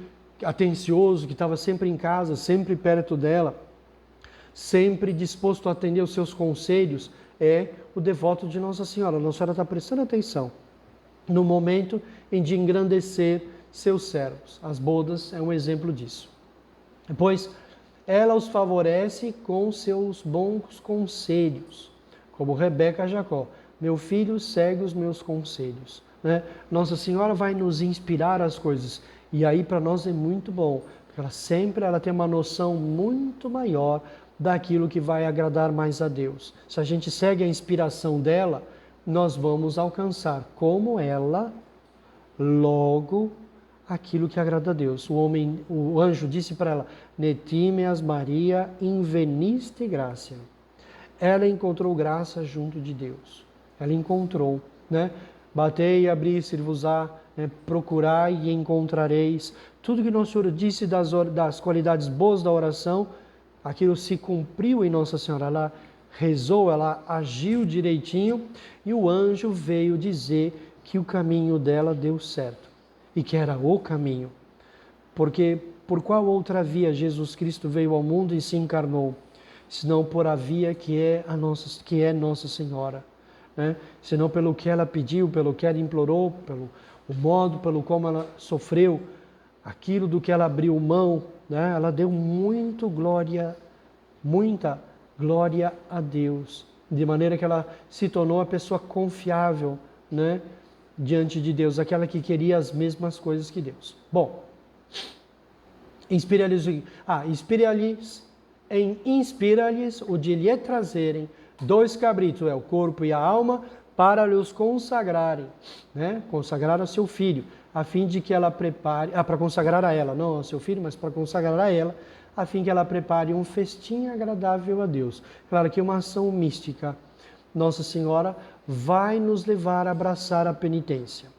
atencioso, que estava sempre em casa, sempre perto dela, sempre disposto a atender os seus conselhos, é o devoto de Nossa Senhora. Nossa Senhora está prestando atenção no momento em de engrandecer seus servos. As bodas é um exemplo disso. Depois, ela os favorece com seus bons conselhos, como Rebeca a Jacó. Meu filho, segue os meus conselhos. Né? Nossa Senhora vai nos inspirar as coisas. E aí para nós é muito bom, porque ela tem uma noção muito maior daquilo que vai agradar mais a Deus. Se a gente segue a inspiração dela, nós vamos alcançar, como ela, logo aquilo que agrada a Deus. O anjo disse para ela, Netimeas Maria inveniste gracia. Ela encontrou graça junto de Deus. Ela encontrou, né? Batei e abri-se-vos-á, né? Procurai e encontrareis. Tudo que Nosso Senhor disse das qualidades boas da oração, aquilo se cumpriu em Nossa Senhora. Ela rezou, ela agiu direitinho e o anjo veio dizer que o caminho dela deu certo e que era o caminho. Porque por qual outra via Jesus Cristo veio ao mundo e se encarnou, senão por a via que é Nossa Senhora, né? Senão pelo que ela pediu, pelo que ela implorou, pelo o modo pelo como ela sofreu, aquilo do que ela abriu mão, né? Ela deu muita glória a Deus, de maneira que ela se tornou a pessoa confiável, né? Diante de Deus, aquela que queria as mesmas coisas que Deus. Bom, inspira-lhes o de lhe trazerem 2 cabritos, o corpo e a alma, para lhes consagrarem, né? Consagrar a seu filho, a fim de que ela prepare, para consagrar a ela, não ao seu filho, mas para consagrar a ela, a fim que ela prepare um festim agradável a Deus. Claro que é uma ação mística. Nossa Senhora vai nos levar a abraçar a penitência,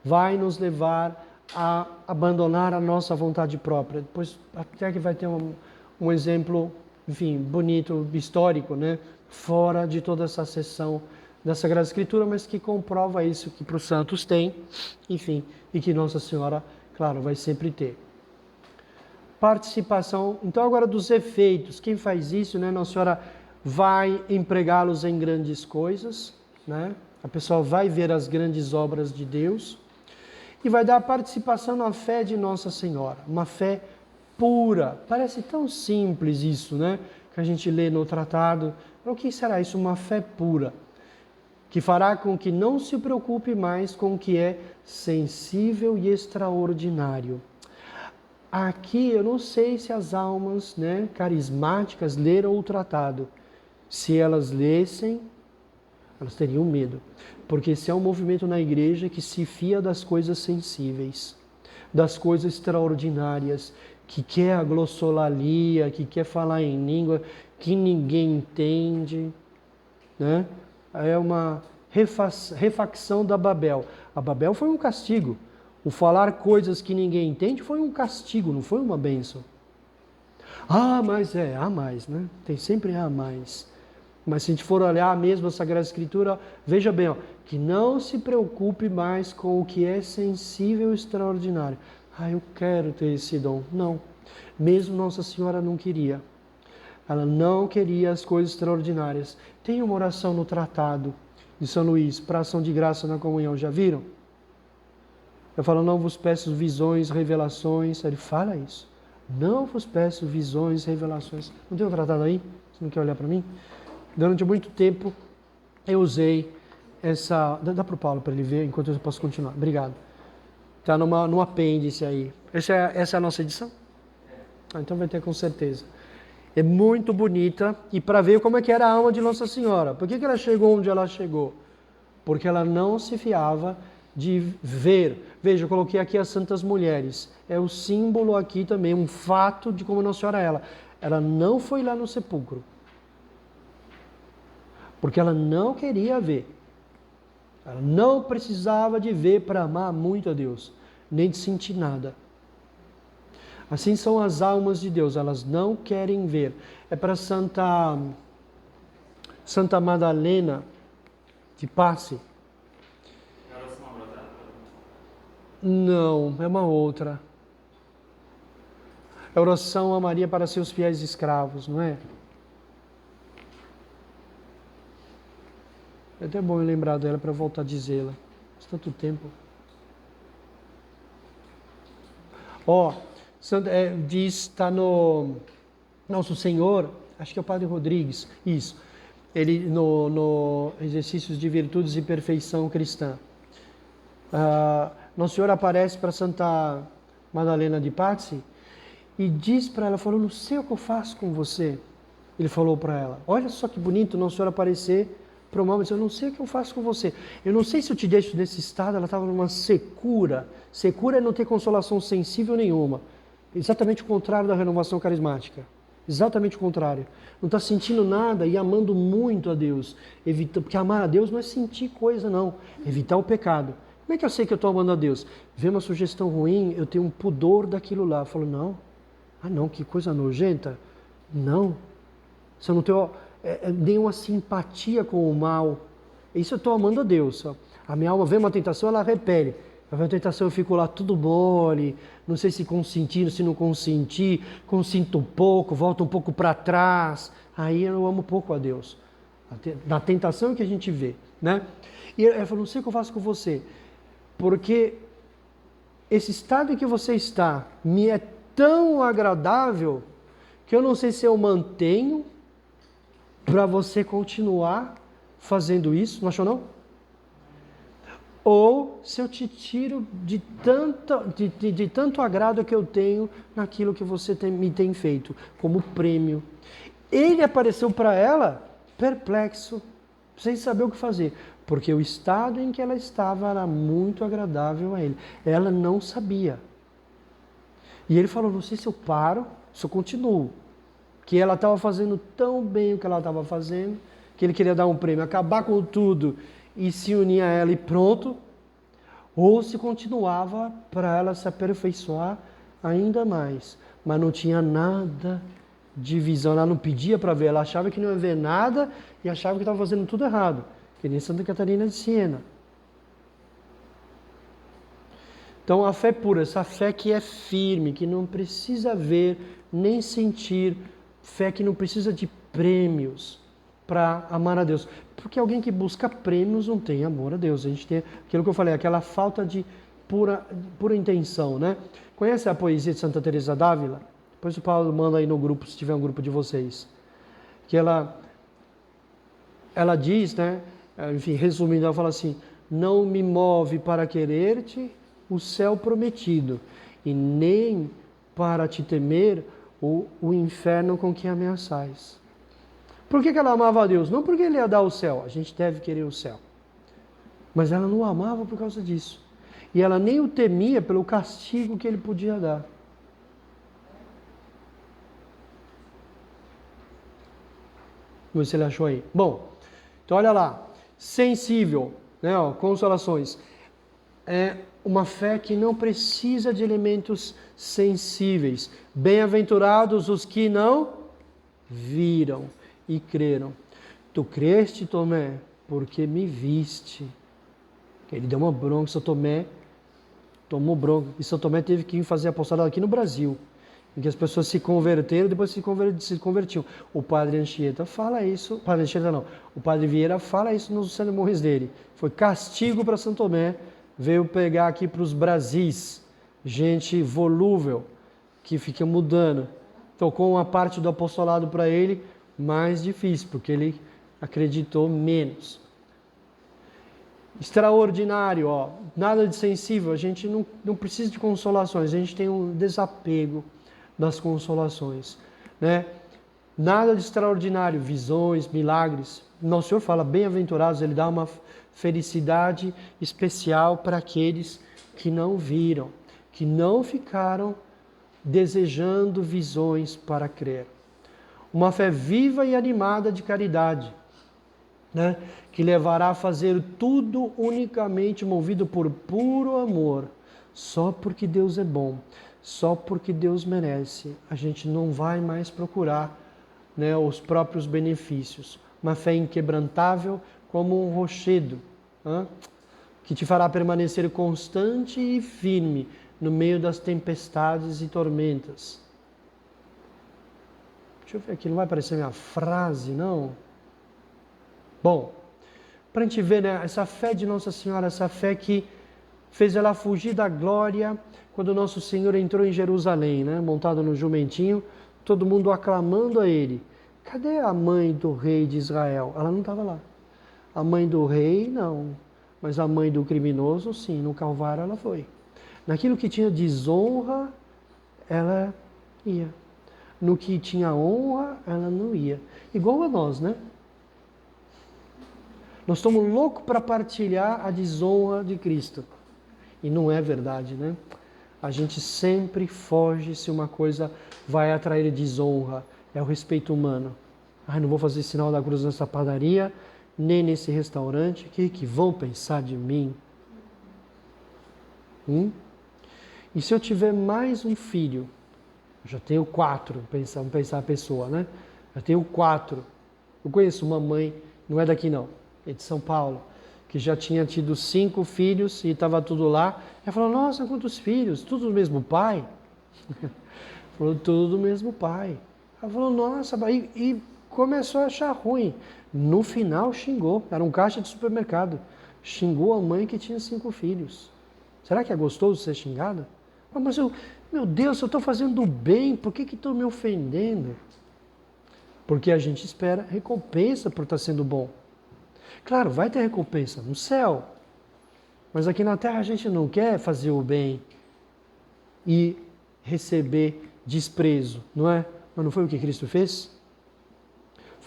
vai nos levar a abandonar a nossa vontade própria. Depois até que vai ter um exemplo, enfim, bonito, histórico, né? Fora de toda essa sessão da Sagrada Escritura, mas que comprova isso que para os santos tem, enfim, e que Nossa Senhora, claro, vai sempre ter. Participação, então agora dos efeitos, quem faz isso, né? Nossa Senhora vai empregá-los em grandes coisas, né? A pessoa vai ver as grandes obras de Deus e vai dar participação na fé de Nossa Senhora, uma fé pura. Parece tão simples isso, né? Que a gente lê no tratado. O que será isso? Uma fé pura, que fará com que não se preocupe mais com o que é sensível e extraordinário. Aqui eu não sei se as almas, né, carismáticas leram o tratado. Se elas lessem, elas teriam medo. Porque esse é um movimento na igreja que se fia das coisas sensíveis, das coisas extraordinárias, que quer a glossolalia, que quer falar em língua que ninguém entende, né? É uma refacção da Babel. A Babel foi um castigo. O falar coisas que ninguém entende foi um castigo, não foi uma bênção. Mas há mais, né? Tem sempre há mais. Mas se a gente for olhar mesmo a Sagrada Escritura, veja bem, que não se preocupe mais com o que é sensível e extraordinário. Eu quero ter esse dom. Não. Mesmo Nossa Senhora não queria. Ela não queria as coisas extraordinárias. Tem uma oração no tratado de São Luís, para ação de graça na comunhão, já viram? Eu falo, não vos peço visões, revelações. Ele fala isso. Não vos peço visões, revelações. Não tem um tratado aí? Você não quer olhar para mim? Durante muito tempo eu usei essa... Dá para o Paulo para ele ver, enquanto eu posso continuar. Obrigado. Está no apêndice aí. Essa é a nossa edição? Então vai ter com certeza. É muito bonita e para ver como é que era a alma de Nossa Senhora. Por que ela chegou onde ela chegou? Porque ela não se fiava de ver. Veja, eu coloquei aqui as Santas Mulheres. É o símbolo aqui também, um fato de como Nossa Senhora é. Ela não foi lá no sepulcro. Porque ela não queria ver. Ela não precisava de ver para amar muito a Deus, nem de sentir nada. Assim são as almas de Deus, elas não querem ver. É para Santa Madalena de Passe. Não, é uma outra. É oração a Maria para seus fiéis escravos, não é? É até bom eu lembrar dela para voltar a dizê-la. Faz tanto tempo. Diz, está no Nosso Senhor, acho que é o Padre Rodrigues, isso. Ele no Exercícios de Virtudes e Perfeição Cristã. Nosso Senhor aparece para Santa Madalena de Passe e diz para ela, falou, não sei o que eu faço com você. Ele falou para ela, olha só que bonito Nosso Senhor aparecer para uma alma, eu não sei o que eu faço com você. Eu não sei se eu te deixo nesse estado. Ela estava numa secura. Secura é não ter consolação sensível nenhuma. Exatamente o contrário da renovação carismática. Exatamente o contrário. Não está sentindo nada e amando muito a Deus. Porque amar a Deus não é sentir coisa, não. Evitar o pecado. Como é que eu sei que eu estou amando a Deus? Vê uma sugestão ruim, eu tenho um pudor daquilo lá. Eu falo, não. Não, que coisa nojenta. Não. Se eu não tenho nenhuma simpatia com o mal, isso eu estou amando a Deus. A minha alma vê uma tentação, ela repele. A tentação eu fico lá tudo mole, não sei se consentir, se não consentir, consinto pouco, volto um pouco para trás. Aí eu amo pouco a Deus. Na tentação que a gente vê, né? E ela falou, não sei o que eu faço com você, porque esse estado em que você está me é tão agradável que eu não sei se eu mantenho para você continuar fazendo isso, não achou não? Ou se eu te tiro de tanto agrado que eu tenho naquilo que você me tem feito, como prêmio. Ele apareceu para ela perplexo, sem saber o que fazer, porque o estado em que ela estava era muito agradável a ele. Ela não sabia. E ele falou, não sei se eu paro, se eu continuo. Que ela estava fazendo tão bem o que ela estava fazendo, que ele queria dar um prêmio, acabar com tudo e se unir a ela e pronto, ou se continuava para ela se aperfeiçoar ainda mais. Mas não tinha nada de visão, ela não pedia para ver, ela achava que não ia ver nada e achava que estava fazendo tudo errado, que nem Santa Catarina de Siena. Então a fé pura, essa fé que é firme, que não precisa ver nem sentir, fé que não precisa de prêmios para amar a Deus. Porque alguém que busca prêmios não tem amor a Deus. A gente tem aquilo que eu falei, aquela falta de pura intenção, né? Conhece a poesia de Santa Teresa d'Ávila? Depois o Paulo manda aí no grupo, se tiver um grupo de vocês. Que ela diz, né? Enfim, resumindo, ela fala assim, não me move para querer-te o céu prometido, e nem para te temer o inferno com que ameaçais. Por que ela amava a Deus? Não porque ele ia dar o céu, a gente deve querer o céu. Mas ela não o amava por causa disso. E ela nem o temia pelo castigo que ele podia dar. Vamos ver se ele achou aí. Bom, então olha lá. Sensível, né, ó, consolações. É uma fé que não precisa de elementos sensíveis. Bem-aventurados os que não viram e creram. Tu creste, Tomé, porque me viste. Ele deu uma bronca, São Tomé tomou bronca. E São Tomé teve que ir fazer apostolado aqui no Brasil, em que as pessoas se converteram, depois se convertiam. O padre Anchieta fala isso, padre Anchieta não, o padre Vieira fala isso nos sermões dele. Foi castigo para São Tomé, veio pegar aqui para os Brasis, gente volúvel, que fica mudando. Tocou uma parte do apostolado para ele, mais difícil, porque ele acreditou menos. Extraordinário, ó, nada de sensível, a gente não precisa de consolações, a gente tem um desapego das consolações, né? Nada de extraordinário, visões, milagres. Nosso Senhor fala, bem-aventurados, ele dá uma felicidade especial para aqueles que não viram, que não ficaram desejando visões para crer. Uma fé viva e animada de caridade, né? Que levará a fazer tudo unicamente movido por puro amor, só porque Deus é bom, só porque Deus merece. A gente não vai mais procurar, né, os próprios benefícios. Uma fé inquebrantável como um rochedo, que te fará permanecer constante e firme no meio das tempestades e tormentas. Deixa eu ver aqui, não vai aparecer minha frase, não? Bom, para a gente ver, né, essa fé de Nossa Senhora, essa fé que fez ela fugir da glória quando Nosso Senhor entrou em Jerusalém, né, montado no jumentinho, todo mundo aclamando a ele. Cadê a mãe do rei de Israel? Ela não estava lá. A mãe do rei, não. Mas a mãe do criminoso, sim, no Calvário ela foi. Naquilo que tinha desonra, ela ia. No que tinha honra, ela não ia. Igual a nós, né? Nós estamos loucos para partilhar a desonra de Cristo. E não é verdade, né? A gente sempre foge se uma coisa vai atrair desonra. É o respeito humano. Ai, não vou fazer sinal da cruz nessa padaria, nem nesse restaurante. O que vão pensar de mim? E se eu tiver mais um filho? Eu já tenho 4, vamos pensar a pessoa, né? Já tenho 4. Eu conheço uma mãe, não é daqui não, é de São Paulo, que já tinha tido 5 filhos e estava tudo lá. Ela falou, nossa, quantos filhos? Tudo do mesmo pai? Falou, tudo do mesmo pai. Ela falou, nossa, e começou a achar ruim. No final xingou, era um caixa de supermercado. Xingou a mãe que tinha 5 filhos. Será que é gostoso ser xingado? Mas meu Deus, eu estou fazendo bem, por que estou me ofendendo? Porque a gente espera recompensa por estar sendo bom. Claro, vai ter recompensa no céu. Mas aqui na terra a gente não quer fazer o bem e receber desprezo, não é? Mas não foi o que Cristo fez?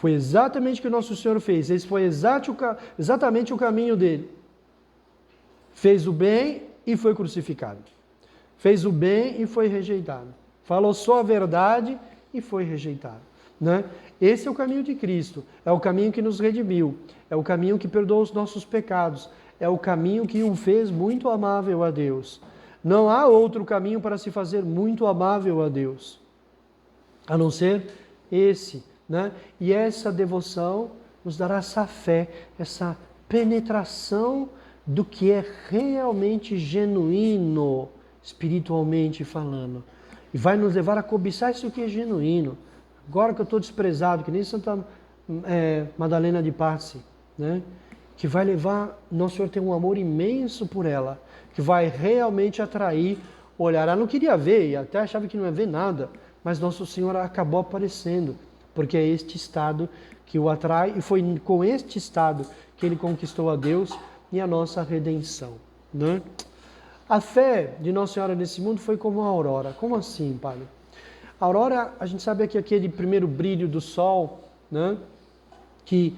Foi exatamente o que o nosso Senhor fez. Esse foi exatamente o caminho dele. Fez o bem e foi crucificado. Fez o bem e foi rejeitado. Falou só a verdade e foi rejeitado. Né? Esse é o caminho de Cristo. É o caminho que nos redimiu. É o caminho que perdoa os nossos pecados. É o caminho que o fez muito amável a Deus. Não há outro caminho para se fazer muito amável a Deus, a não ser esse. Né? E essa devoção nos dará essa fé, essa penetração do que é realmente genuíno, espiritualmente falando. E vai nos levar a cobiçar isso que é genuíno. Agora que eu estou desprezado, que nem Santa Madalena de Pazzi, né? Que vai levar, nosso Senhor tem um amor imenso por ela, que vai realmente atrair, olhar. Ela não queria ver, e até achava que não ia ver nada, mas nosso Senhor acabou aparecendo, porque é este estado que o atrai, e foi com este estado que ele conquistou a Deus e a nossa redenção. Né? A fé de Nossa Senhora nesse mundo foi como a aurora. Como assim, Padre? A aurora, a gente sabe que é aquele primeiro brilho do sol, né? Que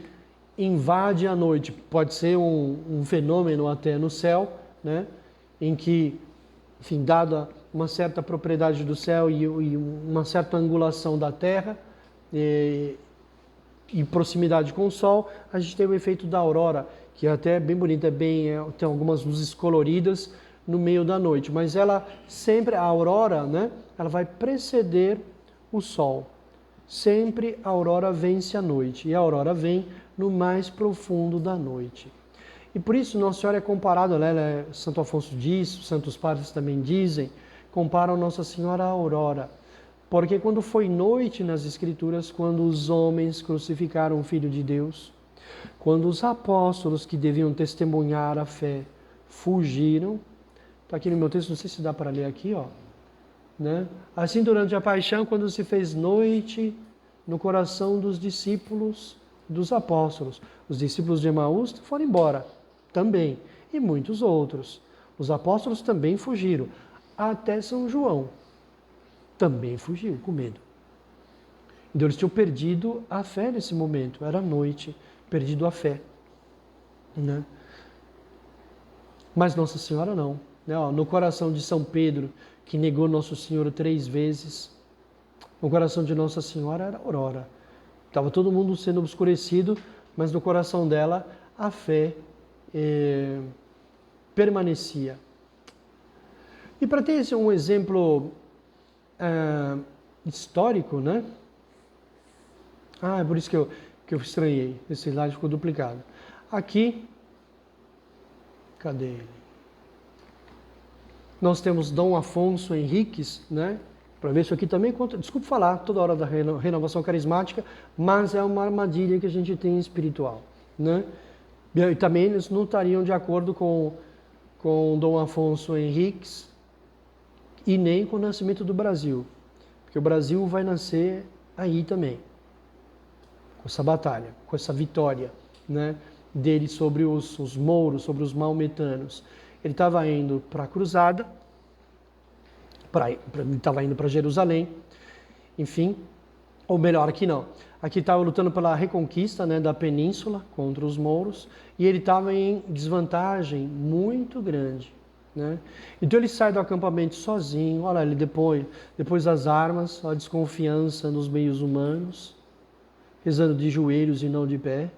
invade a noite. Pode ser um fenômeno até no céu, né? Em que, enfim, dada uma certa propriedade do céu e uma certa angulação da Terra e proximidade com o Sol, a gente tem o efeito da aurora, que é até bem bonita, tem algumas luzes coloridas no meio da noite, mas ela sempre, a aurora, né? Ela vai preceder o Sol. Sempre a aurora vence a noite, e a aurora vem no mais profundo da noite. E por isso Nossa Senhora é comparada, né? Santo Afonso diz, santos padres também dizem, comparam Nossa Senhora à aurora. Porque quando foi noite nas Escrituras, quando os homens crucificaram o Filho de Deus, quando os apóstolos que deviam testemunhar a fé fugiram, está aqui no meu texto, não sei se dá para ler aqui, ó. Né? Assim, durante a paixão, quando se fez noite no coração dos discípulos, dos apóstolos, os discípulos de Emaús foram embora também, e muitos outros. Os apóstolos também fugiram, até São João também fugiu com medo. Então eles tinham perdido a fé nesse momento, era noite, perdido a fé. Né? Mas Nossa Senhora não. Né? No coração de São Pedro, que negou Nosso Senhor 3 vezes, no coração de Nossa Senhora era aurora. Estava todo mundo sendo obscurecido, mas no coração dela a fé permanecia. E para ter um exemplo histórico, né? É por isso que eu estranhei. Esse slide ficou duplicado. Aqui, cadê ele? Nós temos Dom Afonso Henriques, né? Para ver isso aqui também conta. Desculpe falar toda hora da renovação carismática, mas é uma armadilha que a gente tem espiritual, né? E também eles não estariam de acordo com Dom Afonso Henriques e nem com o nascimento do Brasil, porque o Brasil vai nascer aí também, com essa batalha, com essa vitória, né, dele sobre os mouros, sobre os maometanos. Ele estava indo para a cruzada, ele estava indo para Jerusalém, enfim, ou melhor, aqui não. Aqui estava lutando pela reconquista, né, da península contra os mouros, e ele estava em desvantagem muito grande. Né? Então ele sai do acampamento sozinho, olha, ele depois das armas, a desconfiança nos meios humanos, rezando de joelhos e não de pé,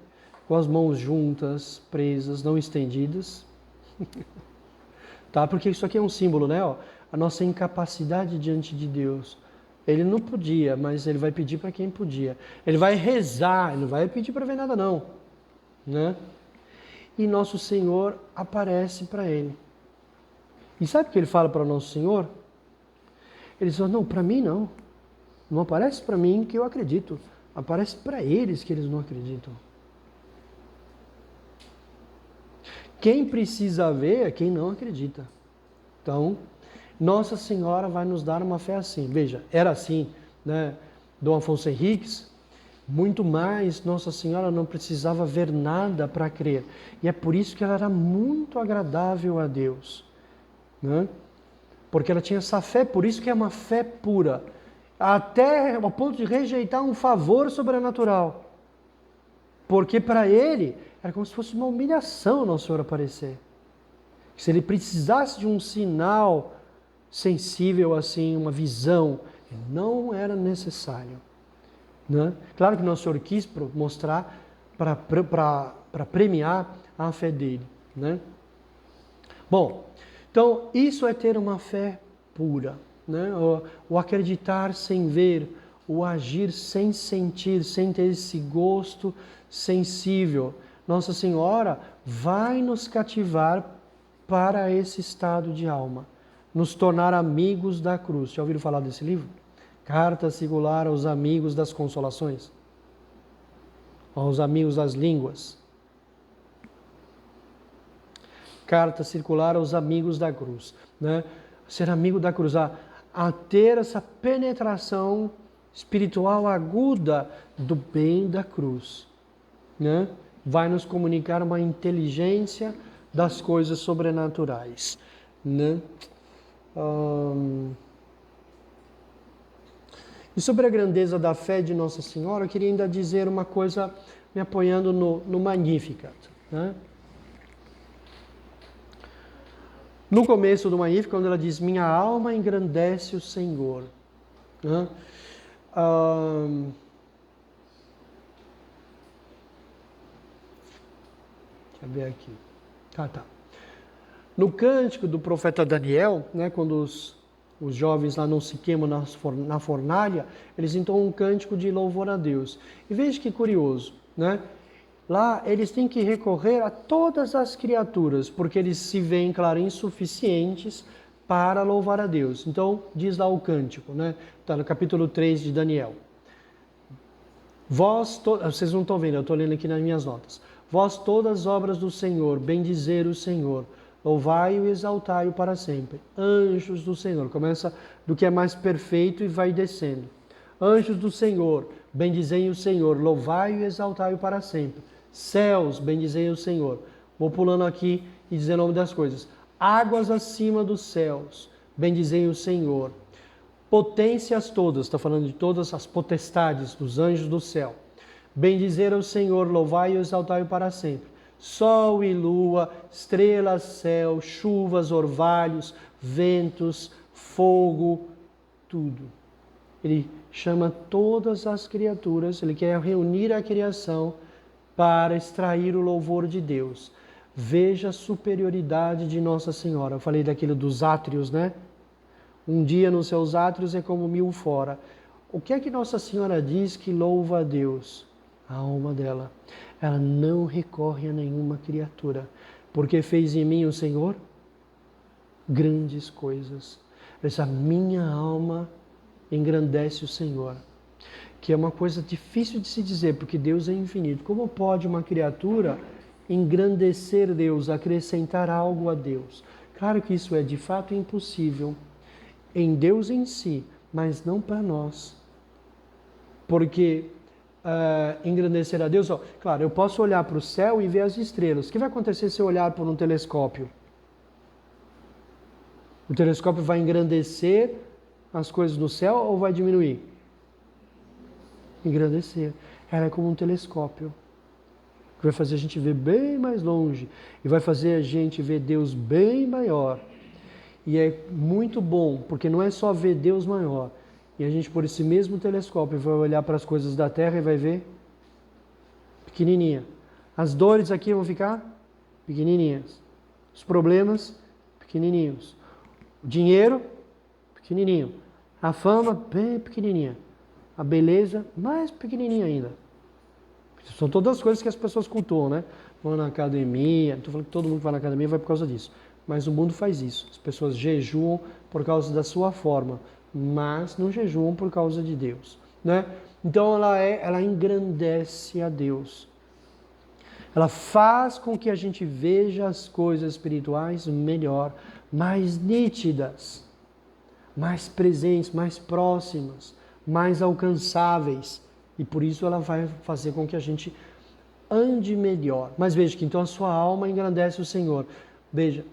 com as mãos juntas, presas, não estendidas. Tá? Porque isso aqui é um símbolo, né? Ó, a nossa incapacidade diante de Deus. Ele não podia, mas ele vai pedir para quem podia. Ele vai rezar, ele não vai pedir para ver nada não. Né? E nosso Senhor aparece para ele. E sabe o que ele fala para o Nosso Senhor? Ele diz, não, para mim não. Não aparece para mim que eu acredito. Aparece para eles que eles não acreditam. Quem precisa ver é quem não acredita. Então, Nossa Senhora vai nos dar uma fé assim. Veja, era assim, né? Dom Afonso Henriques, muito mais, Nossa Senhora não precisava ver nada para crer. E é por isso que ela era muito agradável a Deus. Né? Porque ela tinha essa fé, por isso que é uma fé pura, até ao ponto de rejeitar um favor sobrenatural. Porque para ele era como se fosse uma humilhação Nosso Senhor aparecer. Se ele precisasse de um sinal sensível assim, uma visão, não era necessário. Né? Claro que Nosso Senhor quis mostrar para premiar a fé dele. Né? Bom, então isso é ter uma fé pura. Né? O acreditar sem ver, o agir sem sentir, sem ter esse gosto sensível. Nossa Senhora vai nos cativar para esse estado de alma, nos tornar amigos da cruz. Já ouviram falar desse livro? Carta Circular aos Amigos das Consolações, aos Amigos das Línguas. Carta Circular aos Amigos da Cruz. Né? Ser amigo da cruz, a ter essa penetração espiritual aguda do bem da cruz. Né? Vai nos comunicar uma inteligência das coisas sobrenaturais. Né? E sobre a grandeza da fé de Nossa Senhora, eu queria ainda dizer uma coisa, me apoiando no Magnificat. Né? No começo do Magnificat, quando ela diz, minha alma engrandece o Senhor. Né? Deixa eu ver aqui. Tá. No cântico do profeta Daniel, né, quando os jovens lá não se queimam na fornalha, eles entoam um cântico de louvor a Deus. E veja que curioso, né? Lá eles têm que recorrer a todas as criaturas, porque eles se veem, claro, insuficientes para louvar a Deus. Então, diz lá o cântico, né? Está no capítulo 3 de Daniel. Vocês não estão vendo, eu estou lendo aqui nas minhas notas. Vós todas as obras do Senhor, bendizer o Senhor, louvai-o e exaltai-o para sempre. Anjos do Senhor, começa do que é mais perfeito e vai descendo. Anjos do Senhor, bendizei o Senhor, louvai-o e exaltai-o para sempre. Céus, bendizei o Senhor. Vou pulando aqui e dizendo o nome das coisas. Águas acima dos céus, bendizei o Senhor. Potências todas, está falando de todas as potestades dos anjos do céu. Bendizer ao Senhor, louvai e exaltai-o para sempre. Sol e lua, estrelas, céu, chuvas, orvalhos, ventos, fogo, tudo. Ele chama todas as criaturas, ele quer reunir a criação para extrair o louvor de Deus. Veja a superioridade de Nossa Senhora. Eu falei daquilo dos átrios, né? Um dia nos seus átrios é como 1000 fora. O que é que Nossa Senhora diz que louva a Deus? A alma dela. Ela não recorre a nenhuma criatura. Porque fez em mim o Senhor grandes coisas. Essa minha alma engrandece o Senhor. Que é uma coisa difícil de se dizer, porque Deus é infinito. Como pode uma criatura engrandecer Deus, acrescentar algo a Deus? Claro que isso é de fato impossível em Deus em si, mas não para nós. Porque engrandecer a Deus, claro, eu posso olhar para o céu e ver as estrelas. O que vai acontecer se eu olhar por um telescópio? O telescópio vai engrandecer as coisas do céu ou vai diminuir? Engrandecer. Ela é como um telescópio, que vai fazer a gente ver bem mais longe e vai fazer a gente ver Deus bem maior. E é muito bom, porque não é só ver Deus maior. E a gente, por esse mesmo telescópio, vai olhar para as coisas da Terra e vai ver pequenininha. As dores aqui vão ficar pequenininhas. Os problemas, pequenininhos. O dinheiro, pequenininho. A fama, bem pequenininha. A beleza, mais pequenininha ainda. São todas as coisas que as pessoas cultuam, né? Vão na academia, estou falando que todo mundo que vai na academia vai por causa disso. Mas o mundo faz isso. As pessoas jejuam por causa da sua forma, mas não jejuam por causa de Deus, né? Então ela engrandece a Deus. Ela faz com que a gente veja as coisas espirituais melhor, mais nítidas, mais presentes, mais próximas, mais alcançáveis. E por isso ela vai fazer com que a gente ande melhor. Mas veja que então a sua alma engrandece o Senhor. Veja,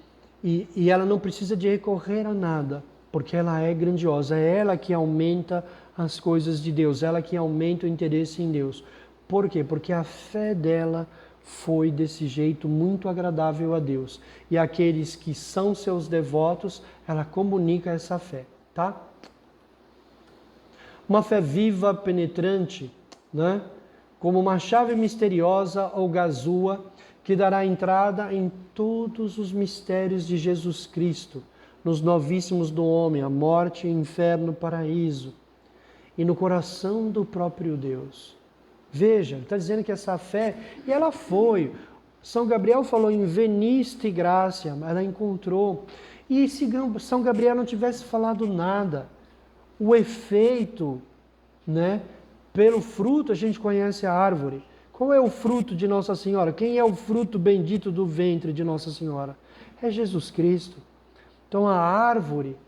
e ela não precisa de recorrer a nada, porque ela é grandiosa. É ela que aumenta as coisas de Deus, ela que aumenta o interesse em Deus. Por quê? Porque a fé dela foi desse jeito muito agradável a Deus. E aqueles que são seus devotos, ela comunica essa fé, tá? Uma fé viva, penetrante, né? Como uma chave misteriosa ou gazua que dará entrada em todos os mistérios de Jesus Cristo, nos novíssimos do homem, a morte, o inferno, o paraíso, e no coração do próprio Deus. Veja, está dizendo que essa fé, e ela foi. São Gabriel falou em veniste graça, ela encontrou. E se São Gabriel não tivesse falado nada, o efeito, né? Pelo fruto a gente conhece a árvore. Qual é o fruto de Nossa Senhora? Quem é o fruto bendito do ventre de Nossa Senhora? É Jesus Cristo. Então a árvore,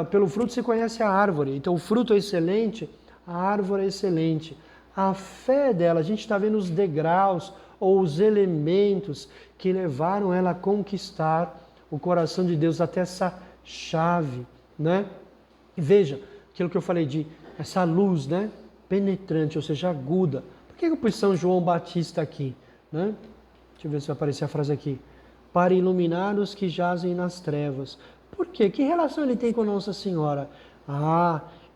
pelo fruto se conhece a árvore. Então o fruto é excelente, a árvore é excelente. A fé dela, a gente está vendo os degraus ou os elementos que levaram ela a conquistar o coração de Deus até essa chave, né? E veja, aquilo que eu falei de essa luz, né? Penetrante, ou seja, aguda. Por que eu pus São João Batista aqui, né? Deixa eu ver se vai aparecer a frase aqui. Para iluminar os que jazem nas trevas. Por quê? Que relação ele tem com Nossa Senhora?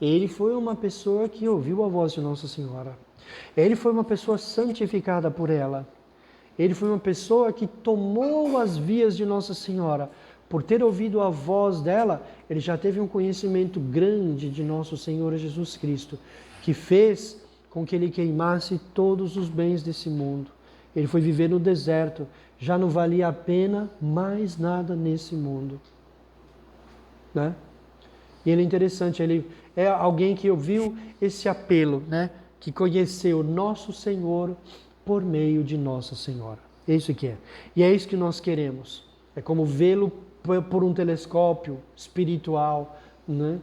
Ele foi uma pessoa que ouviu a voz de Nossa Senhora. Ele foi uma pessoa santificada por ela. Ele foi uma pessoa que tomou as vias de Nossa Senhora. Por ter ouvido a voz dela, ele já teve um conhecimento grande de nosso Senhor Jesus Cristo, que fez com que ele queimasse todos os bens desse mundo. Ele foi viver no deserto, já não valia a pena mais nada nesse mundo, né? E ele é interessante, ele é alguém que ouviu esse apelo, né? Que conheceu nosso Senhor por meio de Nossa Senhora. É isso que é. E é isso que nós queremos. É como vê-lo por um telescópio espiritual, né?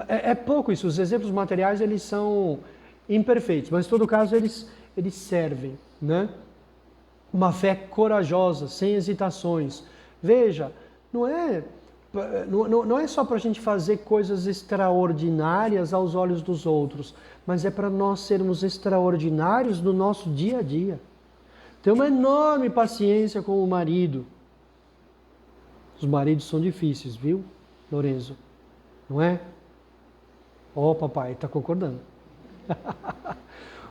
É pouco isso. Os exemplos materiais, eles são imperfeitos, mas em todo caso eles servem, né? Uma fé corajosa, sem hesitações. Veja, não é só para a gente fazer coisas extraordinárias aos olhos dos outros, mas é para nós sermos extraordinários no nosso dia a dia. Ter uma enorme paciência com o marido. Os maridos são difíceis, viu, Lorenzo? Não é? Papai, está concordando.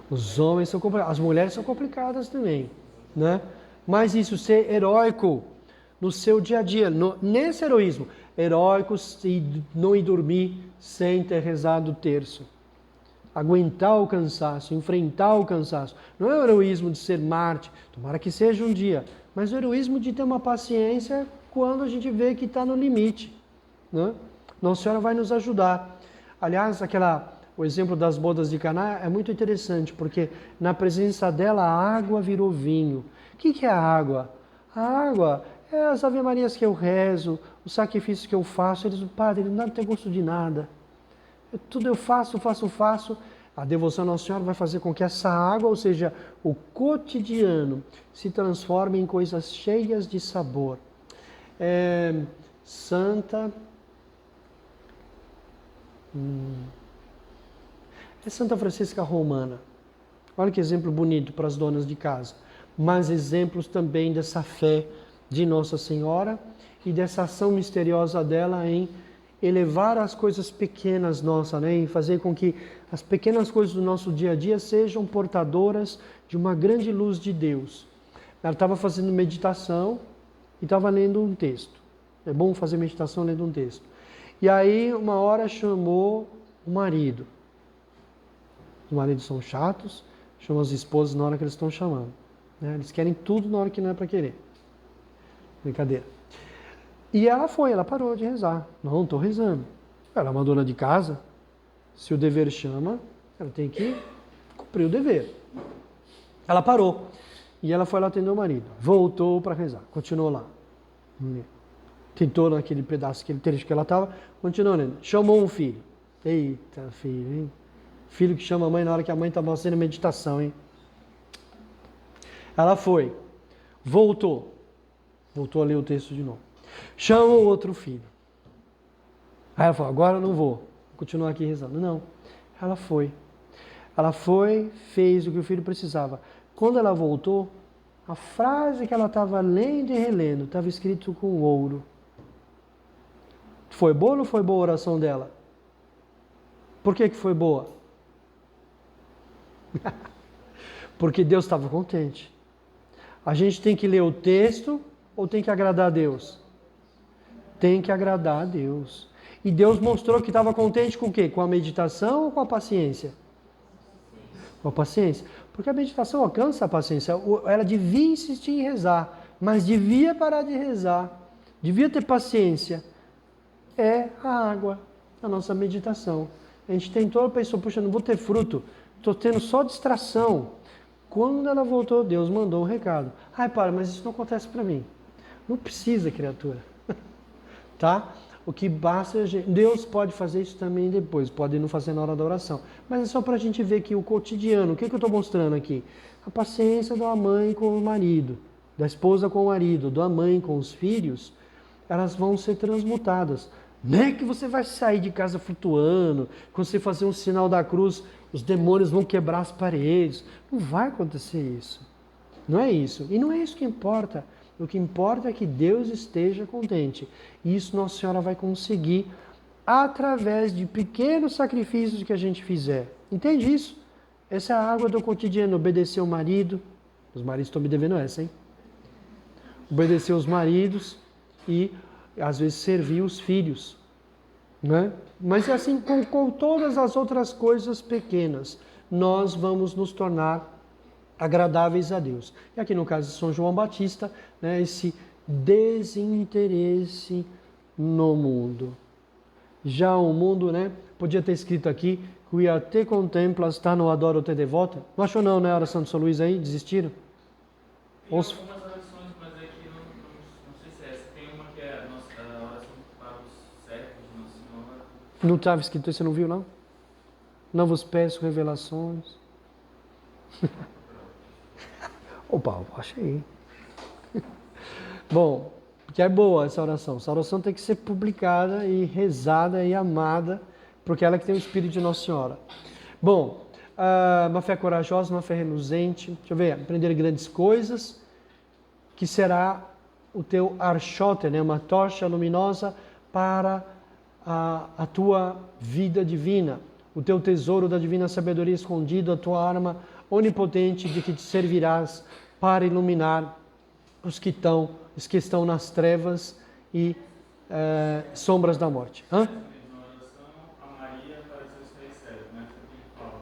Os homens são complicados, as mulheres são complicadas também, né? Mas isso, ser heróico no seu dia a dia, nesse heroísmo, heróico e não ir dormir sem ter rezado o terço. Aguentar o cansaço, enfrentar o cansaço. Não é o heroísmo de ser Marte, tomara que seja um dia, mas o heroísmo de ter uma paciência quando a gente vê que está no limite, né? Nossa Senhora vai nos ajudar. Aliás, o exemplo das bodas de Caná é muito interessante, porque na presença dela a água virou vinho. O que é a água? A água é as ave-marias que eu rezo, os sacrifícios que eu faço. Eles, padre, não tem gosto de nada. Tudo eu faço. A devoção à Nossa Senhora vai fazer com que essa água, ou seja, o cotidiano, se transforme em coisas cheias de sabor. Santa Francisca Romana. Olha que exemplo bonito para as donas de casa. Mas exemplos também dessa fé de Nossa Senhora e dessa ação misteriosa dela em elevar as coisas pequenas nossas, né? Em fazer com que as pequenas coisas do nosso dia a dia sejam portadoras de uma grande luz de Deus. Ela estava fazendo meditação e estava lendo um texto. É bom fazer meditação lendo um texto. E aí, uma hora chamou o marido. Os maridos são chatos, chamam as esposas na hora que eles estão chamando, né? Eles querem tudo na hora que não é para querer. Brincadeira. E ela parou de rezar. Não estou rezando. Ela é uma dona de casa. Se o dever chama, ela tem que cumprir o dever. Ela parou. E ela foi lá atender o marido. Voltou para rezar. Continuou lá. Tentou naquele pedaço, aquele trecho que ela estava. Continuou lendo. Chamou um filho. Eita, filho, hein? Filho que chama a mãe na hora que a mãe está fazendo meditação, hein? Ela foi. Voltou a ler o texto de novo. Chama o outro filho. Aí ela falou, agora eu não vou continuar aqui rezando. Não, ela foi. Ela foi, fez o que o filho precisava. Quando ela voltou, a frase que ela estava lendo e relendo estava escrito com ouro. Foi boa ou não foi boa a oração dela? Por que foi boa? Porque Deus estava contente. A gente tem que ler o texto ou tem que agradar a Deus? Tem que agradar a Deus. E Deus mostrou que estava contente com o quê? Com a meditação ou com a paciência? Com a paciência. Porque a meditação alcança a paciência. Ela devia insistir em rezar, mas devia parar de rezar. Devia ter paciência. É a água, a nossa meditação. A gente tentou, pensou, puxa, não vou ter fruto. Estou tendo só distração. Quando ela voltou, Deus mandou um recado. Ai, para, mas isso não acontece para mim. Não precisa, criatura. Tá? O que basta é... Deus pode fazer isso também depois. Pode não fazer na hora da oração. Mas é só para a gente ver que o cotidiano... O que eu estou mostrando aqui? A paciência da mãe com o marido. Da esposa com o marido. Da mãe com os filhos. Elas vão ser transmutadas. Não é que você vai sair de casa flutuando. Quando você fazer um sinal da cruz... Os demônios vão quebrar as paredes. Não vai acontecer isso. Não é isso. E não é isso que importa. O que importa é que Deus esteja contente. E isso Nossa Senhora vai conseguir através de pequenos sacrifícios que a gente fizer. Entende isso? Essa é a água do cotidiano. Obedecer o marido. Os maridos estão me devendo essa, hein? Obedecer os maridos e, às vezes, servir os filhos. Né? Mas é assim com todas as outras coisas pequenas, nós vamos nos tornar agradáveis a Deus. E aqui no caso de São João Batista, né, esse desinteresse no mundo. Já o mundo, né, podia ter escrito aqui, quia te contemplas, tá no adoro te devota. Não achou não, né, a oração de São Luís aí? Desistiram? Tem algumas orações, mas aqui não sei se é essa. Tem uma que é a oração para os servos de Nossa Senhora. Não estava escrito, você não viu não? Não vos peço revelações. Opa, achei. Bom, que é boa essa oração. Essa oração tem que ser publicada e rezada e amada, porque ela que tem o Espírito de Nossa Senhora. Bom, uma fé corajosa, uma fé reluzente. Deixa eu ver, aprender grandes coisas, que será o teu archote, né? Uma tocha luminosa para a tua vida divina, o teu tesouro da divina sabedoria escondido, a tua arma onipotente de que te servirás para iluminar os que estão nas trevas e sombras da morte. Hã? Na oração a Maria para seus três servos, né? Que fala,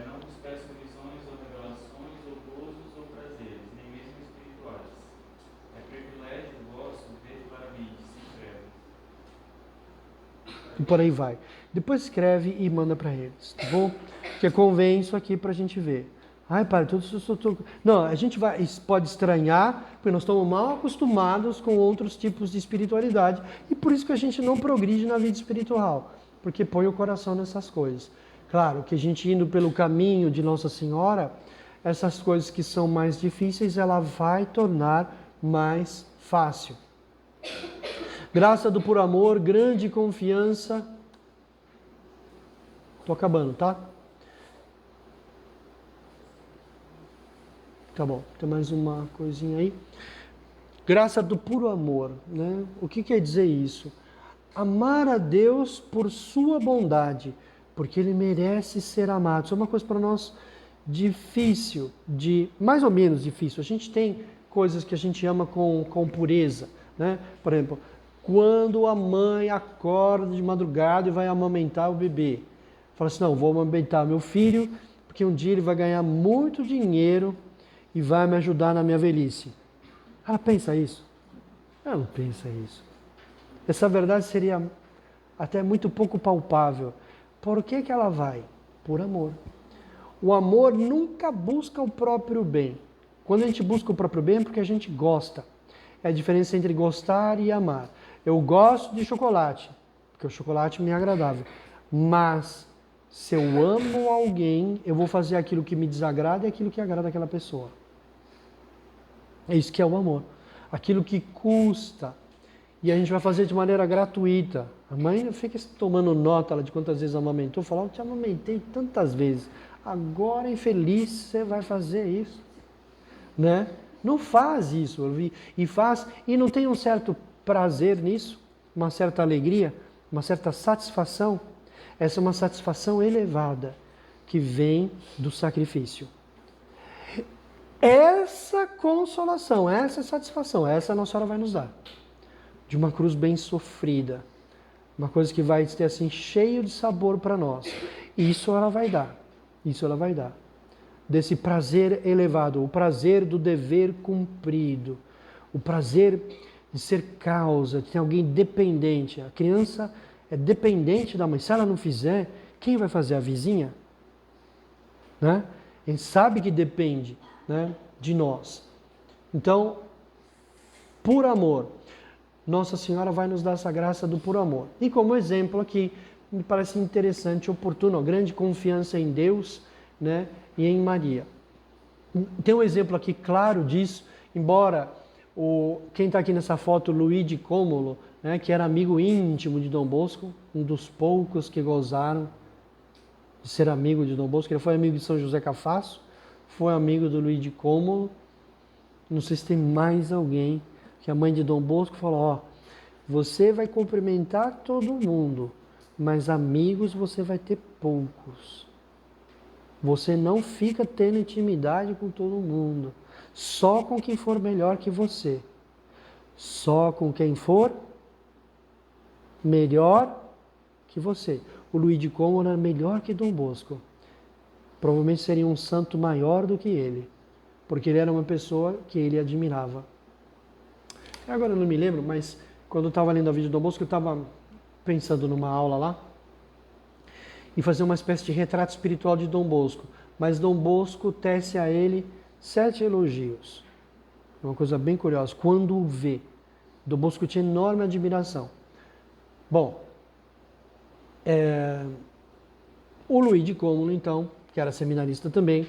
não vos peço visões ou revelações ou gozos ou prazeres, nem mesmo espirituais. É privilégio vosso ver claramente, se escreve. E por aí vai. Depois escreve e manda para eles, tá bom? Porque convém isso aqui para a gente ver. Ai, pai, tudo isso... Não, a gente pode estranhar, porque nós estamos mal acostumados com outros tipos de espiritualidade, e por isso que a gente não progride na vida espiritual, porque põe o coração nessas coisas. Claro que a gente indo pelo caminho de Nossa Senhora, essas coisas que são mais difíceis, ela vai tornar mais fácil. Graça do puro amor, grande confiança. Tô acabando, tá? Tá bom, tem mais uma coisinha aí. Graça do puro amor, né? O que quer dizer isso? Amar a Deus por sua bondade, porque Ele merece ser amado. Isso é uma coisa para nós difícil, mais ou menos difícil. A gente tem coisas que a gente ama com pureza, né? Por exemplo, quando a mãe acorda de madrugada e vai amamentar o bebê. Fala assim, não, vou amamentar meu filho, porque um dia ele vai ganhar muito dinheiro e vai me ajudar na minha velhice. Ela pensa isso? Ela não pensa isso. Essa verdade seria até muito pouco palpável. Por que ela vai? Por amor. O amor nunca busca o próprio bem. Quando a gente busca o próprio bem é porque a gente gosta. É a diferença entre gostar e amar. Eu gosto de chocolate, porque o chocolate me é agradável. Mas se eu amo alguém, eu vou fazer aquilo que me desagrada e aquilo que agrada aquela pessoa. É isso que é o amor. Aquilo que custa. E a gente vai fazer de maneira gratuita. A mãe não fica tomando nota de quantas vezes amamentou, falar, eu te amamentei tantas vezes. Agora, infeliz, você vai fazer isso. Né? Não faz isso. E não tem um certo prazer nisso, uma certa alegria, uma certa satisfação. Essa é uma satisfação elevada que vem do sacrifício. Essa consolação, essa satisfação, essa a Nossa Senhora vai nos dar. De uma cruz bem sofrida. Uma coisa que vai ter assim cheio de sabor para nós. Isso ela vai dar. Isso ela vai dar. Desse prazer elevado, o prazer do dever cumprido. O prazer de ser causa, de ter alguém dependente. A criança é dependente da mãe. Se ela não fizer, quem vai fazer? A vizinha? Né? A gente sabe que depende, né, de nós. Então, por amor, Nossa Senhora vai nos dar essa graça do por amor. E como exemplo aqui, me parece interessante, oportuno, grande confiança em Deus, né, e em Maria. Tem um exemplo aqui claro disso, embora quem está aqui nessa foto, Luigi Cômolo, né, que era amigo íntimo de Dom Bosco, um dos poucos que gozaram de ser amigo de Dom Bosco. Ele foi amigo de São José Cafasso, foi amigo do Luigi Cômolo. Não sei se tem mais alguém que a mãe de Dom Bosco falou, ó, você vai cumprimentar todo mundo, mas amigos você vai ter poucos. Você não fica tendo intimidade com todo mundo, só com quem for melhor que você. Só com quem for melhor que você. O Luigi Cômolo era melhor que Dom Bosco. Provavelmente seria um santo maior do que ele, porque ele era uma pessoa que ele admirava. Agora eu não me lembro, mas quando eu estava lendo a vida de Dom Bosco, eu estava pensando numa aula lá, e fazer uma espécie de retrato espiritual de Dom Bosco. Mas Dom Bosco tece a ele 7 elogios. Uma coisa bem curiosa. Quando o vê, Dom Bosco tinha enorme admiração. Bom, o Luigi Cômolo, então, que era seminarista também,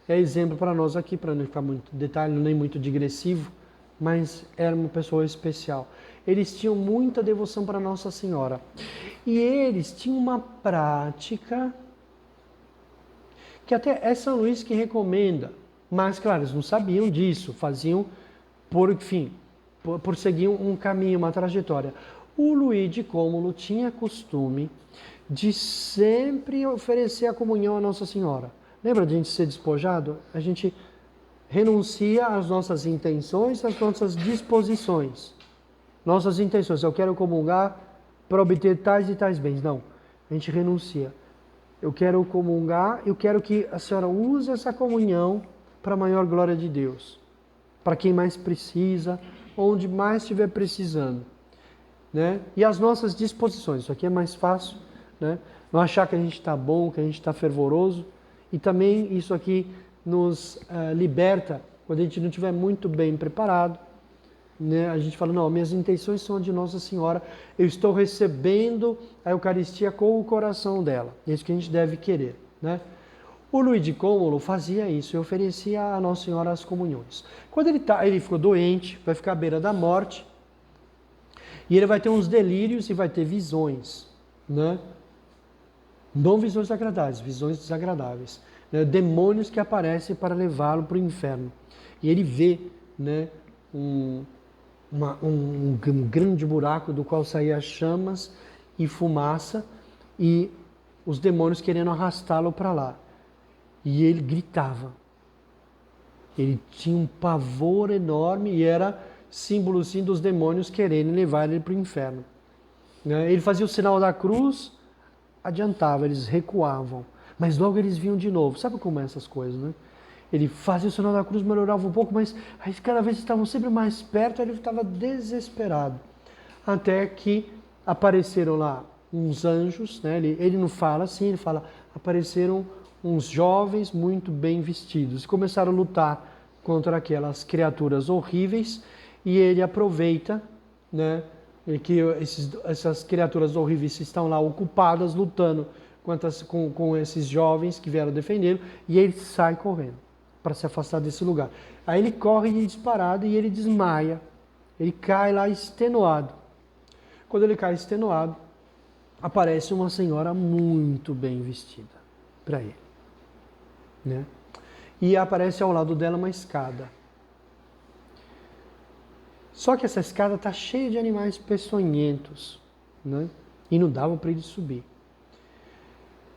é exemplo para nós aqui, para não ficar muito detalhe, nem muito digressivo, mas era uma pessoa especial. Eles tinham muita devoção para Nossa Senhora. E eles tinham uma prática que até é São Luís que recomenda. Mas, claro, eles não sabiam disso, faziam por seguir um caminho, uma trajetória. O Luigi Cômolo tinha costume de sempre oferecer a comunhão a Nossa Senhora. Lembra de a gente ser despojado? A gente renuncia às nossas intenções, às nossas disposições. Nossas intenções, eu quero comungar para obter tais e tais bens. Não, a gente renuncia. Eu quero comungar, eu quero que a senhora use essa comunhão para a maior glória de Deus. Para quem mais precisa, onde mais estiver precisando. Né? E as nossas disposições, isso aqui é mais fácil, né? Não achar que a gente está bom, que a gente está fervoroso. E também isso aqui nos liberta quando a gente não estiver muito bem preparado. Né? A gente fala, não, minhas intenções são de Nossa Senhora, eu estou recebendo a Eucaristia com o coração dela. É isso que a gente deve querer. Né? O Luigi Cômolo fazia isso, e oferecia a Nossa Senhora as comunhões. Quando ele ficou doente, vai ficar à beira da morte, e ele vai ter uns delírios e vai ter visões. Né? Não visões agradáveis, visões desagradáveis. Né? Demônios que aparecem para levá-lo para o inferno. E ele vê, né, um grande buraco do qual saía chamas e fumaça e os demônios querendo arrastá-lo para lá. E ele gritava. Ele tinha um pavor enorme e era símbolo sim dos demônios querendo levar ele para o inferno. Ele fazia o sinal da cruz, adiantava, eles recuavam. Mas logo eles vinham de novo. Sabe como é essas coisas, né? Ele fazia o sinal da cruz, melhorava um pouco, mas aí cada vez estavam sempre mais perto, ele estava desesperado. Até que apareceram lá uns anjos, né? Ele não fala assim, ele fala, apareceram uns jovens muito bem vestidos. Começaram a lutar contra aquelas criaturas horríveis e ele aproveita, né, que essas criaturas horríveis estão lá ocupadas, lutando com esses jovens que vieram defendê-lo, e ele sai correndo para se afastar desse lugar. Aí ele corre disparado e ele desmaia, ele cai lá extenuado. Quando ele cai extenuado, aparece uma senhora muito bem vestida para ele, né? E aparece ao lado dela uma escada. Só que essa escada está cheia de animais peçonhentos, né? E não dava para ele subir.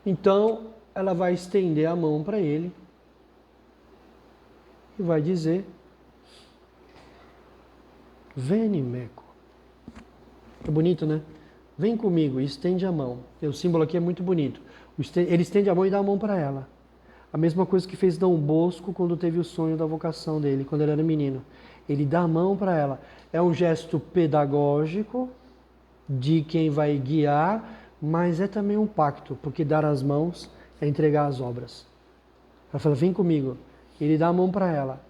Então, ela vai estender a mão para ele e vai dizer: Veni meco. É bonito, né? Vem comigo e estende a mão. O símbolo aqui é muito bonito. Ele estende a mão e dá a mão para ela. A mesma coisa que fez Dom Bosco quando teve o sonho da vocação dele, quando ele era menino. Ele dá a mão para ela. É um gesto pedagógico de quem vai guiar, mas é também um pacto, porque dar as mãos é entregar as obras. Ela fala: vem comigo. Ele dá a mão para ela.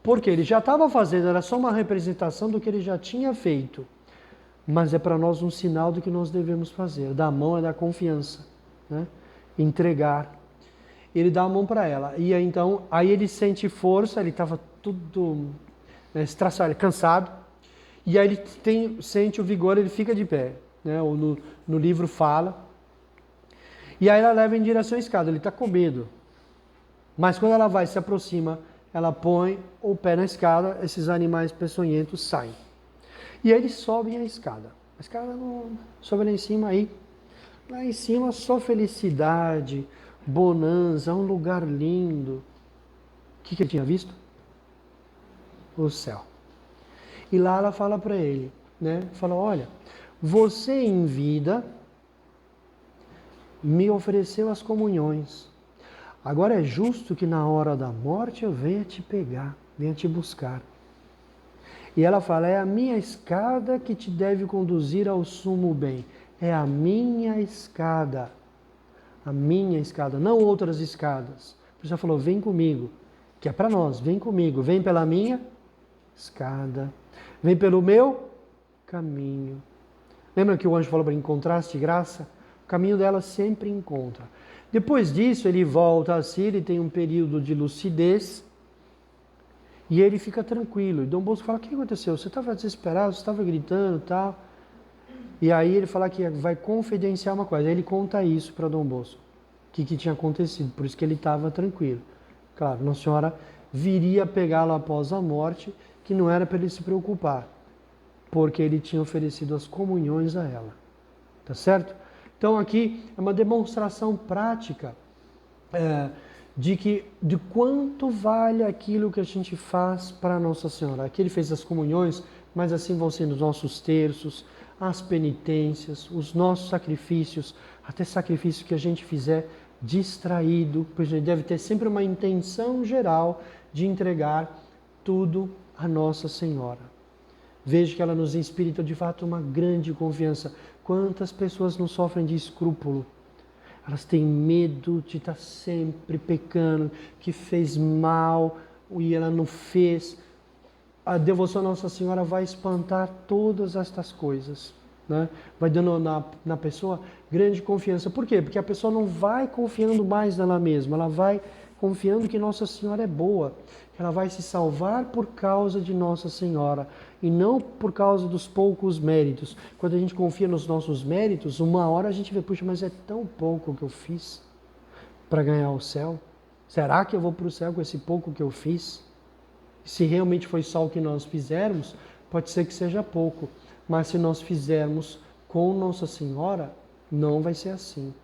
Porque ele já estava fazendo, era só uma representação do que ele já tinha feito. Mas é para nós um sinal do que nós devemos fazer. Dar a mão é dar confiança, né? Entregar. Ele dá a mão para ela. E aí, então, aí ele sente força, ele estava tudo, né, estraçalhado, cansado. E aí ele sente o vigor, ele fica de pé, né? Ou no livro fala. E aí ela leva em direção à escada, ele está com medo. Mas quando ela vai, se aproxima, ela põe o pé na escada, esses animais peçonhentos saem. E aí eles sobem a escada. A escada não sobe lá em cima, aí. Lá em cima só felicidade, bonança, um lugar lindo. O que ele tinha visto? O céu. E lá ela fala para ele, né? Fala: olha, você em vida me ofereceu as comunhões. Agora é justo que na hora da morte eu venha te pegar, venha te buscar. E ela fala: é a minha escada que te deve conduzir ao sumo bem. É a minha escada. A minha escada, não outras escadas. Por isso ela falou: vem comigo, que é para nós, vem comigo. Vem pela minha escada. Vem pelo meu caminho. Lembra que o anjo falou para encontrar-se graça? O caminho dela sempre encontra. Depois disso, ele volta a si, ele tem um período de lucidez e ele fica tranquilo. E Dom Bosco fala: o que aconteceu? Você estava desesperado, você estava gritando e tal. E aí ele fala que vai confidenciar uma coisa. Aí ele conta isso para Dom Bosco, o que tinha acontecido, por isso que ele estava tranquilo. Claro, Nossa Senhora viria pegá-lo após a morte, que não era para ele se preocupar, porque ele tinha oferecido as comunhões a ela. Tá certo? Então aqui é uma demonstração prática de quanto vale aquilo que a gente faz para Nossa Senhora. Aqui ele fez as comunhões, mas assim vão sendo os nossos terços, as penitências, os nossos sacrifícios, até sacrifício que a gente fizer distraído, pois a gente deve ter sempre uma intenção geral de entregar tudo a Nossa Senhora. Veja que ela nos inspira de fato uma grande confiança. Quantas pessoas não sofrem de escrúpulo? Elas têm medo de estar sempre pecando, que fez mal e ela não fez. A devoção à Nossa Senhora vai espantar todas estas coisas, né? Vai dando na pessoa grande confiança. Por quê? Porque a pessoa não vai confiando mais nela mesma, ela vai confiando que Nossa Senhora é boa, que ela vai se salvar por causa de Nossa Senhora e não por causa dos poucos méritos. Quando a gente confia nos nossos méritos, uma hora a gente vê: puxa, mas é tão pouco que eu fiz para ganhar o céu. Será que eu vou para o céu com esse pouco que eu fiz? Se realmente foi só o que nós fizermos, pode ser que seja pouco. Mas se nós fizermos com Nossa Senhora, não vai ser assim.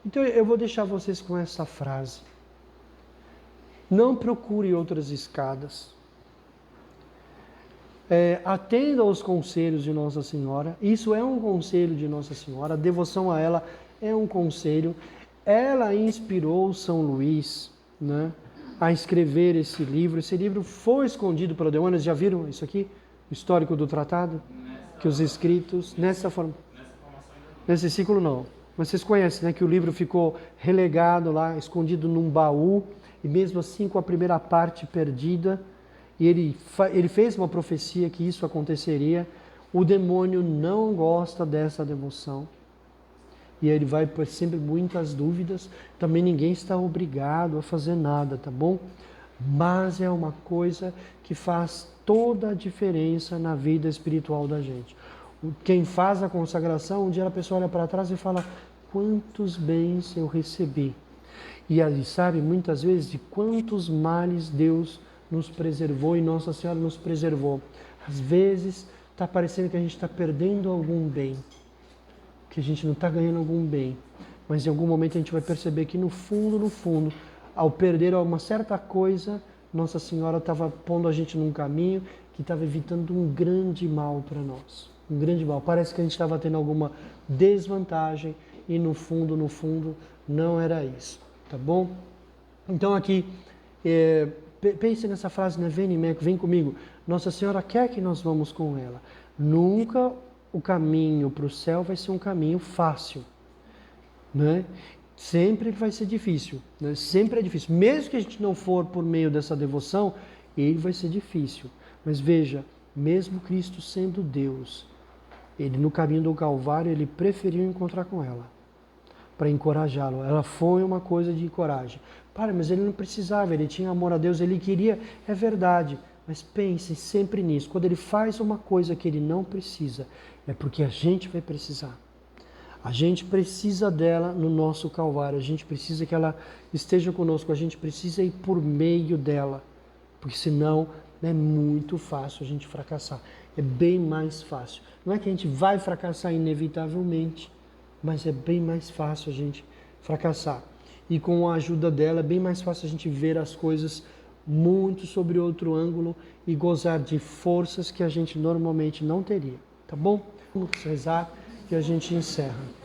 Então eu vou deixar vocês com essa frase. Não procure outras escadas. Atenda aos conselhos de Nossa Senhora. Isso é um conselho de Nossa Senhora. A devoção a ela é um conselho. Ela inspirou São Luís, né, a escrever esse livro. Esse livro foi escondido pelo demônio. Já viram isso aqui? O histórico do tratado? Que os escritos, nessa forma, nesse ciclo não. Mas vocês conhecem, né, que o livro ficou relegado lá, escondido num baú, e mesmo assim com a primeira parte perdida. E ele fez uma profecia que isso aconteceria. O demônio não gosta dessa devoção. E ele vai por sempre muitas dúvidas. Também ninguém está obrigado a fazer nada, tá bom? Mas é uma coisa que faz toda a diferença na vida espiritual da gente. Quem faz a consagração, um dia a pessoa olha para trás e fala, quantos bens eu recebi. E aí, sabe, muitas vezes, de quantos males Deus nos preservou e Nossa Senhora nos preservou. Às vezes, está parecendo que a gente está perdendo algum bem, que a gente não está ganhando algum bem. Mas em algum momento a gente vai perceber que no fundo, ao perder uma certa coisa, Nossa Senhora estava pondo a gente num caminho que estava evitando um grande mal para nós. Um grande mal. Parece que a gente estava tendo alguma desvantagem e no fundo, não era isso. Tá bom? Então aqui, pense nessa frase, né? Vem comigo. Nossa Senhora quer que nós vamos com ela. Nunca o caminho para o céu vai ser um caminho fácil, né? Sempre vai ser difícil, né? Sempre é difícil. Mesmo que a gente não for por meio dessa devoção, ele vai ser difícil. Mas veja, mesmo Cristo sendo Deus, ele no caminho do Calvário, ele preferiu encontrar com ela, para encorajá-lo. Ela foi uma coisa de coragem. Mas ele não precisava, ele tinha amor a Deus, ele queria, é verdade. Mas pense sempre nisso, quando ele faz uma coisa que ele não precisa, é porque a gente vai precisar. A gente precisa dela no nosso Calvário, a gente precisa que ela esteja conosco, a gente precisa ir por meio dela, porque senão é muito fácil a gente fracassar. É bem mais fácil. Não é que a gente vai fracassar inevitavelmente, mas é bem mais fácil a gente fracassar. E com a ajuda dela é bem mais fácil a gente ver as coisas muito sobre outro ângulo e gozar de forças que a gente normalmente não teria. Tá bom? Vamos rezar e a gente encerra.